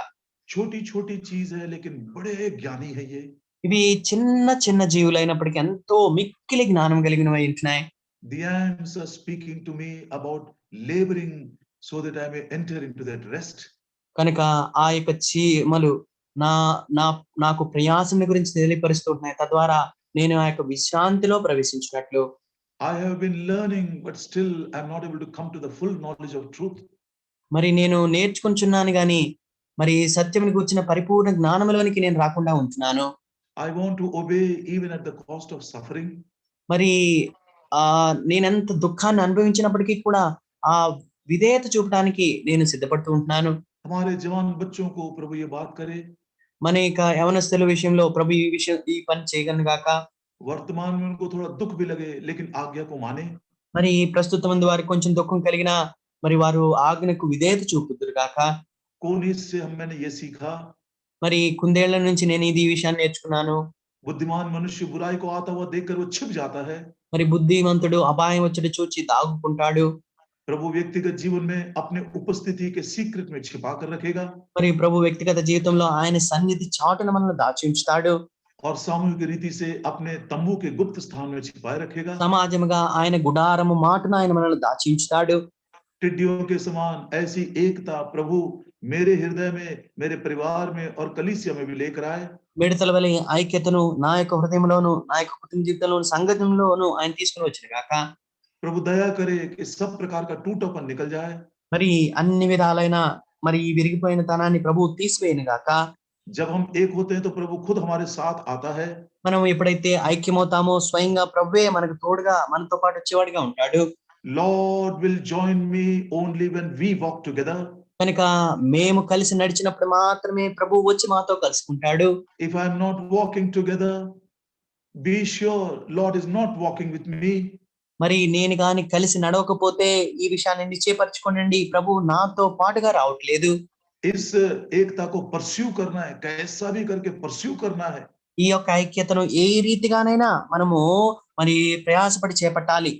छोटी-छोटी चीज है लेकिन बड़े ज्ञानी है ये। ఇవి చిన్న చిన్న జీవులైనప్పటికీ ఎంతో మిక్కిలి జ్ఞానం కలిగినవి ఉంటున్నాయి. The ants are speaking to me about laboring so that I may enter into that rest. కనుక ఆ యొక్క చీమలు నా నా నాకు ప్రయాసం గురించి తెలియపరుస్తూ ఉంటున్నాయి. తద్వారా నేను ఆ యొక్క విశ్రాంతిలో ప్రవేశించినట్లు. I have been learning but still I'm not able to come to the full knowledge of truth. మరి నేను నేర్చుకుంటున్నాను గాని మరి సత్యమును గూర్చిన పరిపూర్ణ జ్ఞానములోనికి నేను రాకుండా ఉంటున్నాను. I want to obey even at the cost of suffering. మరి నేనెంత దుఃఖాన్ని అనుభవించినప్పటికీ కూడా ఆ విధేయత చూపడానికి నేను సిద్ధపడుతూ ఉంటున్నాను. हमारे जवान बच्चों को प्रभु ये बात करे। మన యొక్క యవనస్తుల విషయంలో ప్రభు ఈ పని చేయగలను గాక. वर्तमान में उनको थोड़ा दुख भी लगे लेकिन आज्ञा को माने। మరి ప్రస్తుతం వారికి కొంచెం దుఃఖం కలిగినా మరి వారు ఆజ్ఞకు విధేయత చూపుదురు గాక. कोनिस से मैंने ये सीखा। మరి కుందేళ్ల నుంచి నేను ఈ విషయాన్ని నేర్చుకున్నాను. बुद्धिमान मनुष्य बुराई को आता हुआ देखकर वो छिप जाता है। మరి బుద్ధిమంతుడు అపాయం వచ్చి చూచి దాగుకుంటాడు. प्रभु व्यक्तिगत जीवन में अपने उपस्थिति के सीक्रेट में छिपा कर रखेगा। మరి ప్రభు వ్యక్తిగత జీవితంలో ఆయన సన్నిధి చాటున మనల్ని దాచి ఉంచుతాడు. और सामूहिक रीति से अपने तंबू के गुप्त स्थान में छिपाए रखेगा। సమాజముగా ఆయన గుడారము మాటున ఆయన మనల్ని దాచి ఉంచుతాడు. टिड्डियों के समान ऐसी एकता प्रभु मेरे हृदय में, मेरे परिवार में और कलीसिया में भी लेकर आए। మిడతల వలె ఐక్యతను నా యొక్క హృదయంలోను నా యొక్క కుటుంబ జీవితంలోను సంఘంలోను ఆయన తీసుకుని వచ్చాడు గాక. प्रभु दया करे कि सब प्रकार का टूटापन निकल जाए। మరి అన్ని విధాలైన మరి ఈ విరిగిపోయిన తనాన్ని ప్రభు తీసివేయను గాక. जब हम एक होते हैं तो प्रभु खुद हमारे साथ आता है। మనం ఎప్పుడైతే ఐక్యమవుతామో స్వయంగా ప్రభువే మనకు తోడుగా మనతో పాటు వచ్చేవాడిగా ఉంటాడు. Lord will join me only when we walk together. కనుక మేము కలిసి నడిచినప్పుడు మాత్రమే ప్రభు వచ్చి మాతో కలుసుకుంటాడు. If I am not walking together, be sure Lord is not walking with me. మరి నేను గాని కలిసి నడవకపోతే ఈ విషయాన్ని నిశ్చయపరచుకోనండి, ప్రభు నాతో పాటుగా రావట్లేదు. इस एकता को परस्यू करना है, कैसा भी करके परस्यू करना है। ఈ యొక్క ఐక్యతను ఏ రీతిగానైనా మనము మరి ప్రయాసపడి చేపట్టాలి.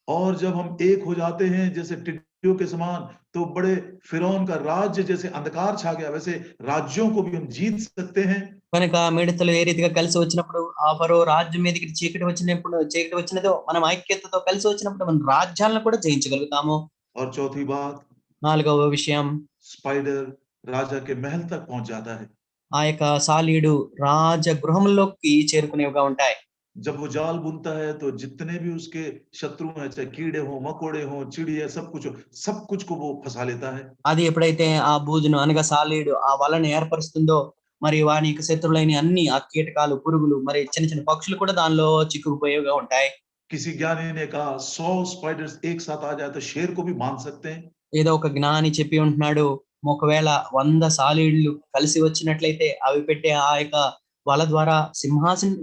और जब हम एक हो जाते हैं जैसे टिड्डियों के समान तो बड़े फिरौन का राज्य जैसे अंधकार छा गया वैसे राज्यों को भी हम जीत सकते हैं। కనుక మిడతలు ఏ రీతిగా కలిసి వచ్చినప్పుడు ఆ ఫరో రాజ్యం మీదకి చీకటి వచ్చినదో మనం ఐక్యతతో కలిసి వచ్చినప్పుడు మన రాజ్యాలను కూడా జయించగలుగుతాము. और चौथी बात, నాలుగవ విషయం, स्पाइडर राजा के महल तक पहुंच जाता है। ఆ యొక్క సాలీడు రాజ గృహంలోకి చేరుకునేవిగా ఉంటాయి. जब वो जाल बुनता है तो जितने भी उसके शत्रु हैं, चाहे कीड़े हो, मकोड़े हो, चिड़िया, सब कुछ को वो फंसा लेता है। అది ఎప్పుడైతే ఆ బూజును అనగా సాలీడు ఆ వలను ఏర్పరుస్తుందో మరి వాని యొక్క శత్రువులైన అన్ని ఆ కీటకాలు, పురుగులు, మరి చిన్న చిన్న పక్షులు కూడా దానిలో చిక్కుకుపోయేవిగా ఉంటాయి. किसी ज्ञानी ने कहा 100 स्पाइडर्स एक साथ आ जाए तो शेर को भी बांध सकते हैं। ఏదో ఒక జ్ఞాని చెప్పి ఉంటున్నాడు, ఒకవేళ 100 సాలీళ్ళు కలిసి వచ్చినట్లయితే అవి పెట్టే ఆ యొక్క వల ద్వారా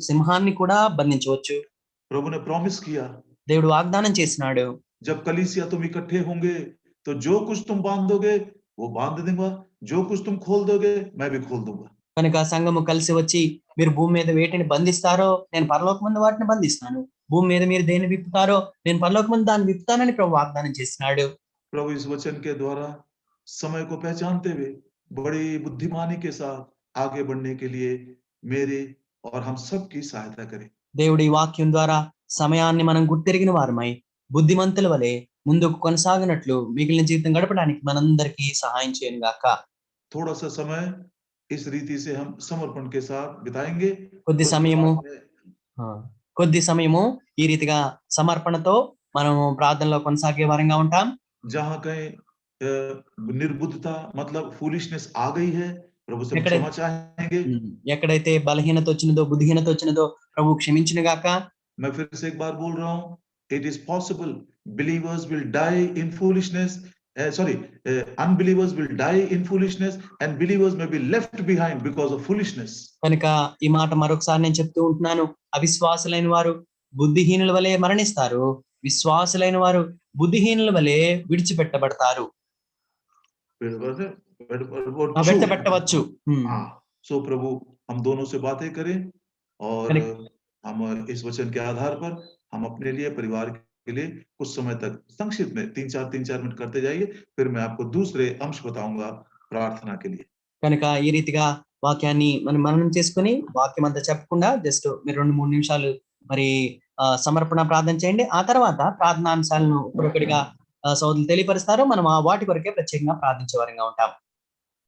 సింహాన్ని కూడా బంధించవచ్చు. प्रभु ने प्रॉमिस किया, దేవుడు వాగ్దానం చేసినాడు, जब कलीसिया तुम इकट्ठे होंगे तो जो कुछ तुम बांध दोगे वो बांध दूंगा, जो कुछ तुम खोल दोगे मैं भी खोल दूंगा। కనుక సంఘము కలిసి వచ్చి మీరు భూమి మీద వేటిని బంధిస్తారో నేను పరలోకమందు వాటిని బంధిస్తాను, భూమి మీద మీరు దేన్ని విప్పుతారో నేను పరలోకమందు దాన్ని విప్పుతానని ప్రభు వాగ్దానం చేసినాడు. प्रभु इस वचन के द्वारा समय को पहचानते हुए बड़ी बुद्धिमानी के साथ आगे बढ़ने के लिए मेरे और हम सब की सहायता करें। దేవుడి వాక్యం ద్వారా సమయాన్ని మనం గుర్తెరిగిన వారమై బుద్ధిమంతుల వలె ముందుకు కొనసాగినట్లు మిగిలిన జీవితం గడపడానికి మనందరికీ సహాయం చేయను గాక. थोड़ा सा समय इस रीति से हम समर्पण के साथ बिताएंगे। కొద్ది సమయము ఈ రీతిగా సమర్పణతో మనము ప్రార్థనలో కొనసాగే వారంగా ఉంటాం. जहां कहीं निर्बुद्धता मतलब फूलिशनेस आ गई है, प्रभु से क्षमा चाहेंगे। ఎక్కడైతే బలహీనత వచ్చినదో, బుద్ధిహీనత వచ్చినదో ప్రభు క్షమించును గాక. मैं फिर से एक बार बोल रहा हूं, it is possible believers will die in foolishness, unbelievers will die in foolishness and believers may be left behind because of foolishness. కనుక ఈ మాట మరొకసారి నేను చెప్తూ ఉంటున్నాను, అవిశ్వాసులైన వారు బుద్ధిహీనుల వలె మరణిస్తారు, విశ్వాసులైన వారు బుద్ధిహీనుల వలె విడిచిపెట్టబడతారు, పెట్టవచ్చు. सो प्रभु हम दोनों से बातें करें और हम इस वचन के आधार पर हम अपने लिए, परिवार के लिए कुछ समय तक संक्षिप्त में 3-4 मिनट करते जाइए, फिर मैं आपको दूसरे अंश बताऊंगा प्रार्थना के लिए। కనుక ఈ రీతిగా వాక్యాన్ని మనం మననం చేసుకుని వాక్యం అంతా చెప్పకుండా జస్ట్ మీరు 2-3 నిమిషాలు మరి సమర్పణ ప్రార్థన చేయండి. ఆ తర్వాత ప్రార్థనాంశాలను ఒక్కొక్కటిగా సోదరులు తెలియపరుస్తారు. మనం వాటి కొరకే ప్రత్యేకంగా ప్రార్థించే వారంగా ఉంటాం.